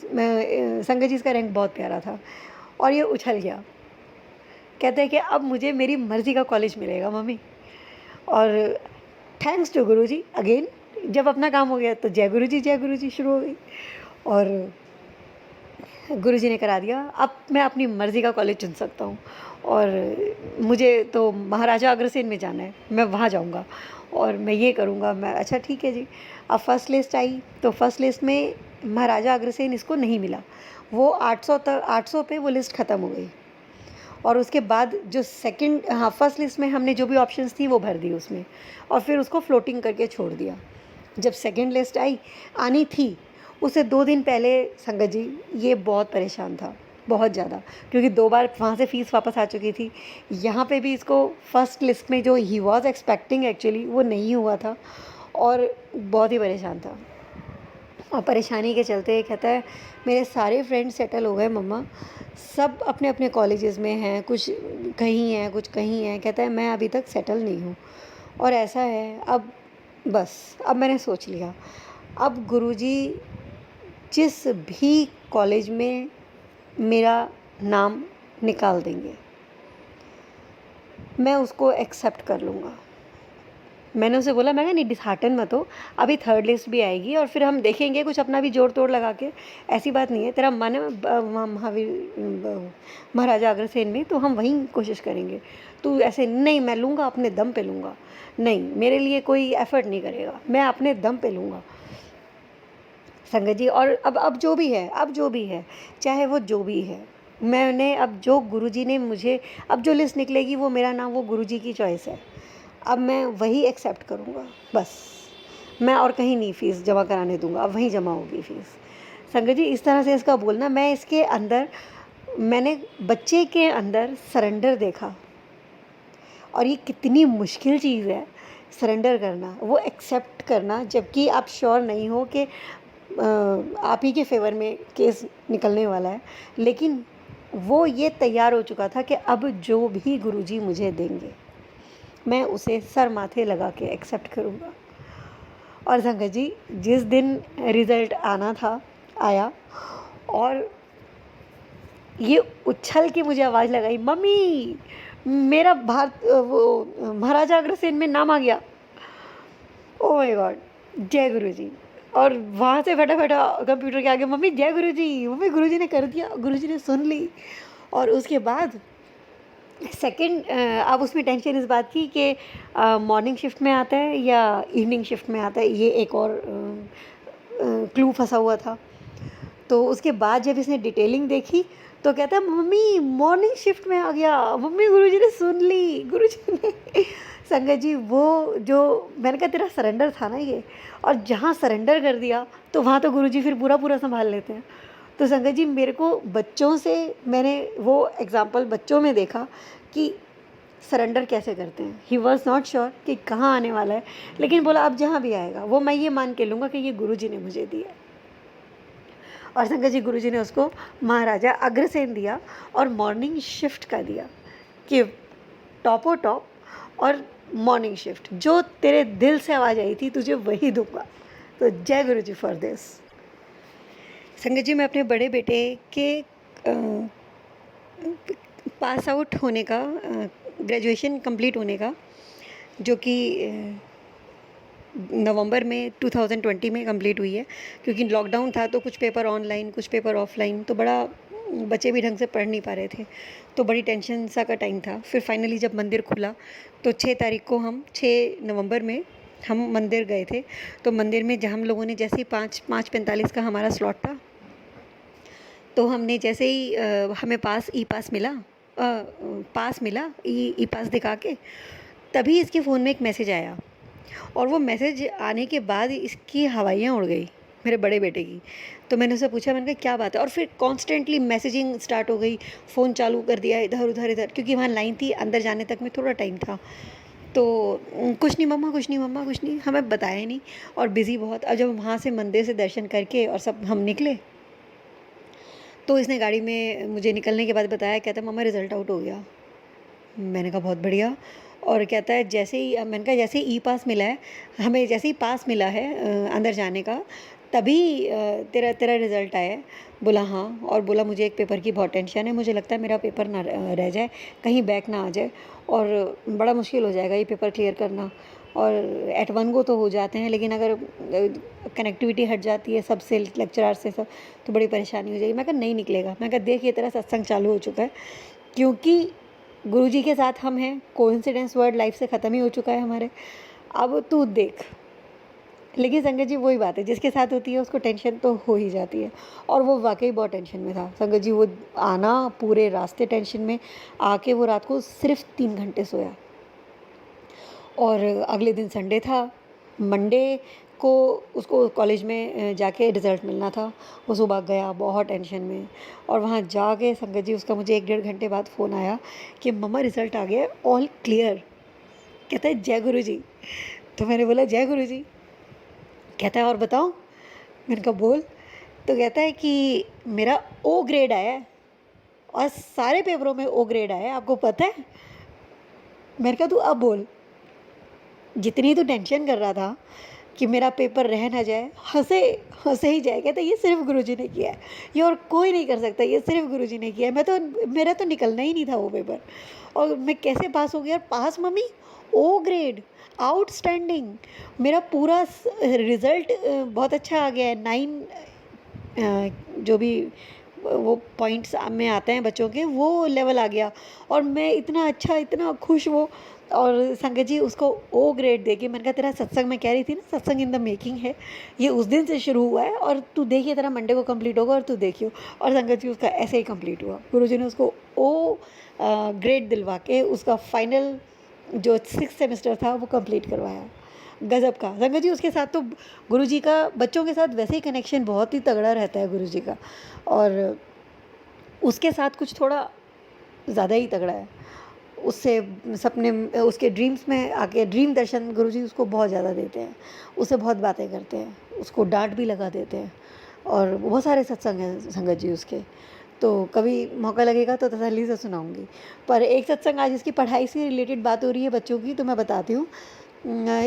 संगत जी इसका रैंक बहुत प्यारा था और ये उछल गया। कहते हैं कि अब मुझे मेरी मर्ज़ी का कॉलेज मिलेगा मम्मी। और थैंक्स टू गुरुजी अगेन, जब अपना काम हो गया तो जय गुरुजी शुरू हो गई और गुरुजी ने करा दिया। अब मैं अपनी मर्ज़ी का कॉलेज चुन सकता हूँ और मुझे तो महाराजा अग्रसेन में जाना है, मैं वहाँ जाऊँगा और मैं ये करूँगा। मैं अच्छा ठीक है जी। अब फर्स्ट लिस्ट आई तो फर्स्ट लिस्ट में महाराजा अग्रसेन इसको नहीं मिला, वो 800 पे वो लिस्ट ख़त्म हो गई। और उसके बाद जो सेकंड, हाँ, फर्स्ट लिस्ट में हमने जो भी ऑप्शंस थी वो भर दी उसमें और फिर उसको फ्लोटिंग करके छोड़ दिया। जब सेकंड लिस्ट आनी थी उससे 2 दिन पहले संगत जी ये बहुत परेशान था, बहुत ज़्यादा, क्योंकि 2 बार वहाँ से फ़ीस वापस आ चुकी थी। यहाँ पे भी इसको फर्स्ट लिस्ट में जो ही वाज एक्सपेक्टिंग एक्चुअली वो नहीं हुआ था और बहुत ही परेशान था। और परेशानी के चलते कहता है मेरे सारे फ्रेंड्स सेटल हो गए मम्मा, सब अपने अपने कॉलेजेस में हैं, कुछ कहीं हैं कुछ कहीं हैं। कहता है मैं अभी तक सेटल नहीं हूँ और ऐसा है। अब बस अब मैंने सोच लिया, अब गुरुजी जिस भी कॉलेज में मेरा नाम निकाल देंगे मैं उसको एक्सेप्ट कर लूँगा। मैंने उसे बोला, मैं कहा नहीं डिसहार्टन मत हो, अभी थर्ड लिस्ट भी आएगी और फिर हम देखेंगे कुछ अपना भी जोड़ तोड़ लगा के। ऐसी बात नहीं है, तेरा मन है महाराजा अग्रसेन में तो हम वहीं कोशिश करेंगे। तू ऐसे नहीं, मैं लूँगा अपने दम पे लूँगा, नहीं मेरे लिए कोई एफर्ट नहीं करेगा, मैं अपने दम पे लूँगा संगत जी। और अब जो भी है चाहे वो जो भी है, मैंने अब जो गुरुजी ने मुझे, अब जो लिस्ट निकलेगी वो मेरा नाम, वो गुरुजी की चॉइस है, अब मैं वही एक्सेप्ट करूँगा बस। मैं और कहीं नहीं फ़ीस जमा कराने दूँगा, अब वहीं जमा होगी फ़ीस। संगत जी इस तरह से इसका बोलना, मैं इसके अंदर, मैंने बच्चे के अंदर सरेंडर देखा और ये कितनी मुश्किल चीज़ है सरेंडर करना, वो एक्सेप्ट करना, जबकि आप श्योर नहीं हो कि आप ही के फेवर में केस निकलने वाला है। लेकिन वो ये तैयार हो चुका था कि अब जो भी गुरुजी मुझे देंगे मैं उसे सर माथे लगा के एक्सेप्ट करूँगा। और संगत जी जिस दिन रिज़ल्ट आना था आया और ये उछल के मुझे आवाज़ लगाई, मम्मी मेरा वो महाराजा अग्रसेन में नाम आ गया। ओह माय गॉड, जय गुरुजी। और वहाँ से फटाफट कंप्यूटर के आगे, मम्मी जय गुरुजी, मम्मी गुरुजी ने कर दिया, गुरुजी ने सुन ली। और उसके बाद सेकंड, अब उसमें टेंशन इस बात की कि मॉर्निंग शिफ्ट में आता है या इवनिंग शिफ्ट में आता है, ये एक और क्लू फंसा हुआ था। तो उसके बाद जब इसने डिटेलिंग देखी तो कहता है मम्मी मॉर्निंग शिफ्ट में आ गया, मम्मी गुरुजी ने सुन ली, गुरुजी ने संगत जी वो जो मैंने कहा तेरा सरेंडर था ना ये, और जहाँ सरेंडर कर दिया तो वहाँ तो गुरुजी फिर पूरा संभाल लेते हैं। तो संगत जी मेरे को बच्चों से मैंने वो एग्ज़ाम्पल बच्चों में देखा कि सरेंडर कैसे करते हैं। ही वॉज़ नॉट श्योर कि कहाँ आने वाला है, लेकिन बोला अब जहाँ भी आएगा वो मैं ये मान के लूँगा कि ये गुरुजी ने मुझे दिया है। और संगत जी गुरुजी ने उसको महाराजा अग्रसेन दिया और मॉर्निंग शिफ्ट का दिया कि टॉपो टॉप और मॉर्निंग शिफ्ट, जो तेरे दिल से आवाज़ आई थी तुझे वही दूंगा। तो जय गुरुजी फॉर दिस। संगत जी मैं अपने बड़े बेटे के पास आउट होने का, ग्रेजुएशन कंप्लीट होने का, जो कि नवंबर में 2020 में कंप्लीट हुई है, क्योंकि लॉकडाउन था तो कुछ पेपर ऑनलाइन कुछ पेपर ऑफलाइन, तो बड़ा बच्चे भी ढंग से पढ़ नहीं पा रहे थे, तो बड़ी टेंशन सा का टाइम था। फिर फाइनली जब मंदिर खुला तो 6 तारीख को हम 6 नवंबर में हम मंदिर गए थे। तो मंदिर में जब हम लोगों ने जैसे ही 5:45 का हमारा स्लॉट था, तो हमने जैसे ही हमें पास मिला ई पास दिखा के, तभी इसके फ़ोन में एक मैसेज आया और वो मैसेज आने के बाद इसकी हवाइयाँ उड़ गई मेरे बड़े बेटे की। तो मैंने उससे पूछा, मैंने कहा क्या बात है, और फिर कॉन्स्टेंटली मैसेजिंग स्टार्ट हो गई, फ़ोन चालू कर दिया इधर उधर, क्योंकि वहाँ लाइन थी, अंदर जाने तक में थोड़ा टाइम था। तो कुछ नहीं मम्मा, कुछ नहीं मम्मा, कुछ नहीं, हमें बताया नहीं और बिज़ी बहुत। और जब वहाँ से मंदिर से दर्शन करके और सब हम निकले, तो इसने गाड़ी में मुझे निकलने के बाद बताया, कहता है मम्मा रिज़ल्ट आउट हो गया। मैंने कहा बहुत बढ़िया। और कहता है जैसे ही, मैंने कहा जैसे ही ई पास मिला है, हमें जैसे ही पास मिला है अंदर जाने का, तभी तेरा रिज़ल्ट आया है। बोला हाँ, और बोला मुझे एक पेपर की बहुत टेंशन है, मुझे लगता है मेरा पेपर ना रह जाए, कहीं बैक ना आ जाए, और बड़ा मुश्किल हो जाएगा ये पेपर क्लियर करना। और एट वन गो तो हो जाते हैं, लेकिन अगर कनेक्टिविटी हट जाती है सबसे, लेक्चरार से सब, तो बड़ी परेशानी हो जाएगी। मैं कहा नहीं निकलेगा। मैं कहा देख ये तेरा सत्संग चालू हो चुका है, क्योंकि गुरुजी के साथ हम हैं, कोइंसिडेंस वर्ड लाइफ से ख़त्म ही हो चुका है हमारे, अब तू देख। लेकिन संगत जी वही बात है, जिसके साथ होती है उसको टेंशन तो हो ही जाती है, और वो वाकई बहुत टेंशन में था संगत जी। वो आना पूरे रास्ते टेंशन में, आके वो रात को सिर्फ 3 घंटे सोया। और अगले दिन संडे था, मंडे को उसको कॉलेज में जाके रिज़ल्ट मिलना था। वो सुबह गया बहुत टेंशन में, और वहाँ जाके संगत जी उसका मुझे 1-1.5 घंटे बाद फ़ोन आया कि मम्मा रिज़ल्ट आ गया है, ऑल क्लियर। कहता है जय गुरु जी। तो मैंने बोला जय गुरु जी। कहता है और बताओ। मैंने कहा बोल। तो कहता है कि मेरा ओ ग्रेड आया है, और सारे पेपरों में ओ ग्रेड आया है, आपको पता है। मैंने कहा तू अब बोल, जितनी तो टेंशन कर रहा था कि मेरा पेपर रह ना जाए, हंसे ही जाए। कहता ये सिर्फ गुरुजी ने किया है, ये और कोई नहीं कर सकता, ये सिर्फ गुरुजी ने किया है। मेरा तो निकलना ही नहीं था वो पेपर, और मैं कैसे पास हो गया। पास मम्मी, ओ ग्रेड, आउटस्टैंडिंग, मेरा पूरा रिज़ल्ट बहुत अच्छा आ गया है। 9 जो भी वो पॉइंट्स में आते हैं बच्चों के, वो लेवल आ गया, और मैं इतना अच्छा, इतना खुश वो। और संगत जी उसको ओ ग्रेड देके, मैंने कहा तेरा सत्संग, मैं कह रही थी ना सत्संग इन द मेकिंग है, ये उस दिन से शुरू हुआ है, और तू देखिए तेरा मंडे को कंप्लीट होगा, और तू देखियो। और संगत जी उसका ऐसे ही कंप्लीट हुआ। गुरुजी ने उसको ओ ग्रेड दिलवा के उसका फाइनल जो 6th सेमेस्टर था वो कंप्लीट करवाया। गज़ब का संगत जी। उसके साथ तो गुरुजी का बच्चों के साथ वैसे ही कनेक्शन बहुत ही तगड़ा रहता है गुरुजी का, और उसके साथ कुछ थोड़ा ज़्यादा ही तगड़ा है। उससे सपने, उसके ड्रीम्स में आके ड्रीम दर्शन गुरुजी उसको बहुत ज़्यादा देते हैं, उससे बहुत बातें करते हैं, उसको डांट भी लगा देते हैं, और बहुत सारे सत्संग हैं संगत जी उसके। तो कभी मौका लगेगा तो तसल्ली से सुनाऊंगी। पर एक सत्संग आज इसकी पढ़ाई से रिलेटेड बात हो रही है बच्चों की, तो मैं बताती हूँ।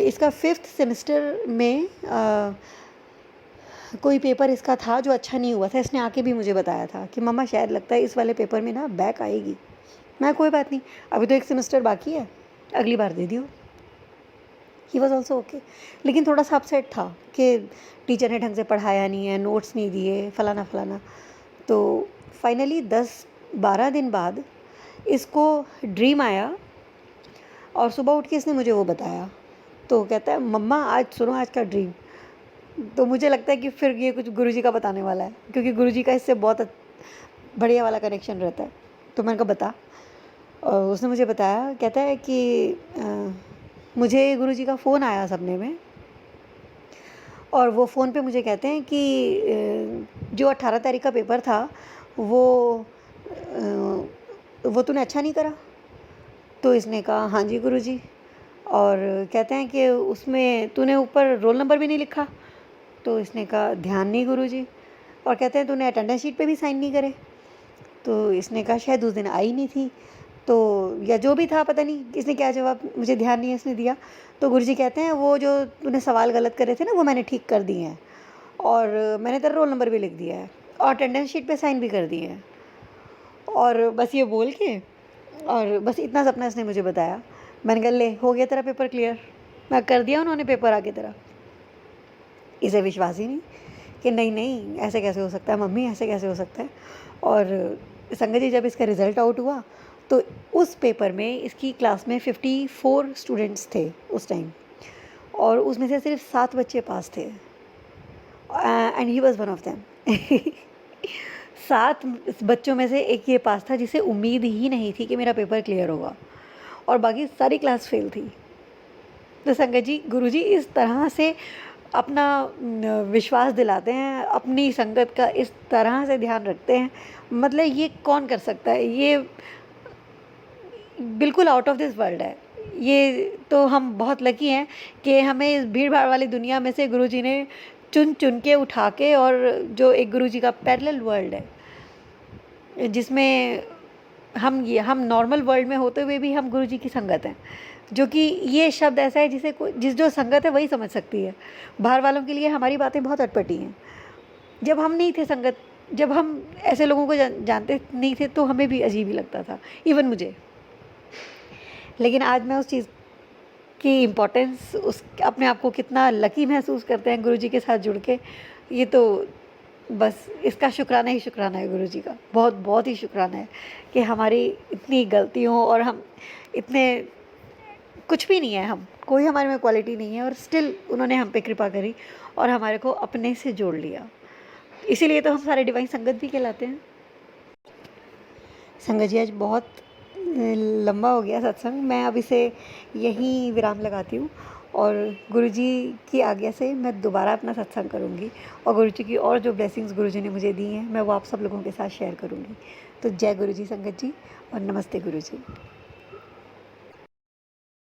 इसका 5th सेमेस्टर में कोई पेपर इसका था जो अच्छा नहीं हुआ था। इसने आके भी मुझे बताया था कि मम्मा शायद लगता है इस वाले पेपर में ना बैक आएगी। मैं कोई बात नहीं, अभी तो 1 सेमेस्टर बाकी है, अगली बार दे दियो। ही वॉज ऑल्सो ओके, लेकिन थोड़ा सा अपसेट था कि टीचर ने ढंग से पढ़ाया नहीं है, नोट्स नहीं दिए, फलाना फलाना। तो फाइनली 10-12 दिन बाद इसको ड्रीम आया, और सुबह उठ के इसने मुझे वो बताया। तो कहता है मम्मा आज सुनो आज का ड्रीम। तो मुझे लगता है कि फिर ये कुछ गुरुजी का बताने वाला है, क्योंकि गुरुजी का इससे बहुत बढ़िया वाला कनेक्शन रहता है। तो मैंने कहा बता। और उसने मुझे बताया, कहता है कि मुझे गुरुजी का फ़ोन आया सपने में, और वो फ़ोन पे मुझे कहते हैं कि जो 18 तारीख का पेपर था वो वो तूने अच्छा नहीं करा। तो इसने कहा हाँ जी गुरुजी। और कहते हैं कि उसमें तूने ऊपर रोल नंबर भी नहीं लिखा। तो इसने कहा ध्यान नहीं गुरुजी। और कहते हैं तूने अटेंडेंस शीट पे भी साइन नहीं करे। तो इसने कहा शायद उस दिन आई नहीं थी, तो या जो भी था पता नहीं इसने क्या जवाब, मुझे ध्यान नहीं है इसने दिया। तो गुरुजी कहते हैं वो जो तूने सवाल गलत करे थे ना वो मैंने ठीक कर दिए हैं, और मैंने तेरा रोल नंबर भी लिख दिया है और अटेंडेंस शीट पे साइन भी कर दिए हैं। और बस ये बोल के और बस इतना सपना इसने मुझे बताया। मैंने कहा ले हो गया तेरा पेपर क्लियर, मैं कर दिया उन्होंने पेपर आगे तेरा। इसे विश्वास ही नहीं कि नहीं नहीं ऐसे कैसे हो सकता है मम्मी, ऐसे कैसे हो सकता है। और संगत जी जब इसका रिज़ल्ट आउट हुआ तो उस पेपर में इसकी क्लास में 54 स्टूडेंट्स थे उस टाइम, और उसमें से सिर्फ 7 बच्चे पास थे, and he was one of them. 7 बच्चों में से एक ये पास था जिसे उम्मीद ही नहीं थी कि मेरा पेपर क्लियर होगा, और बाकी सारी क्लास फेल थी। तो संगत जी गुरुजी इस तरह से अपना विश्वास दिलाते हैं, अपनी संगत का इस तरह से ध्यान रखते हैं, मतलब ये कौन कर सकता है, ये बिल्कुल आउट ऑफ दिस वर्ल्ड है। ये तो हम बहुत लकी हैं कि हमें इस भीड़ भाड़ वाली दुनिया में से गुरुजी ने चुन चुन के उठा के, और जो एक गुरुजी का पैरेलल वर्ल्ड है जिसमें हम नॉर्मल वर्ल्ड में होते हुए भी हम गुरुजी की संगत हैं, जो कि ये शब्द ऐसा है जिस जो संगत है वही समझ सकती है। बाहर वालों के लिए हमारी बातें बहुत अटपटी हैं। जब हम नहीं थे संगत, जब हम ऐसे लोगों को जानते नहीं थे तो हमें भी अजीब ही लगता था, इवन मुझे। लेकिन आज मैं उस चीज़ की इम्पोर्टेंस, उस अपने आप को कितना लकी महसूस करते हैं गुरुजी के साथ जुड़ के, ये तो बस इसका शुक्राना ही शुक्राना है गुरुजी का, बहुत बहुत ही शुक्राना है कि हमारी इतनी गलतियों और हम इतने कुछ भी नहीं है, हम कोई हमारे में क्वालिटी नहीं है, और स्टिल उन्होंने हम पे कृपा करी और हमारे को अपने से जोड़ लिया। इसीलिए तो हम सारे डिवाइन संगत भी कहलाते हैं। संगत जी आज बहुत लंबा हो गया सत्संग, मैं अब इसे यहीं विराम लगाती हूँ, और गुरुजी की आज्ञा से मैं दोबारा अपना सत्संग करूँगी, और गुरुजी की और जो ब्लेसिंग्स गुरुजी ने मुझे दी हैं मैं वो आप सब लोगों के साथ शेयर करूँगी। तो जय गुरुजी संगत जी, और नमस्ते गुरुजी।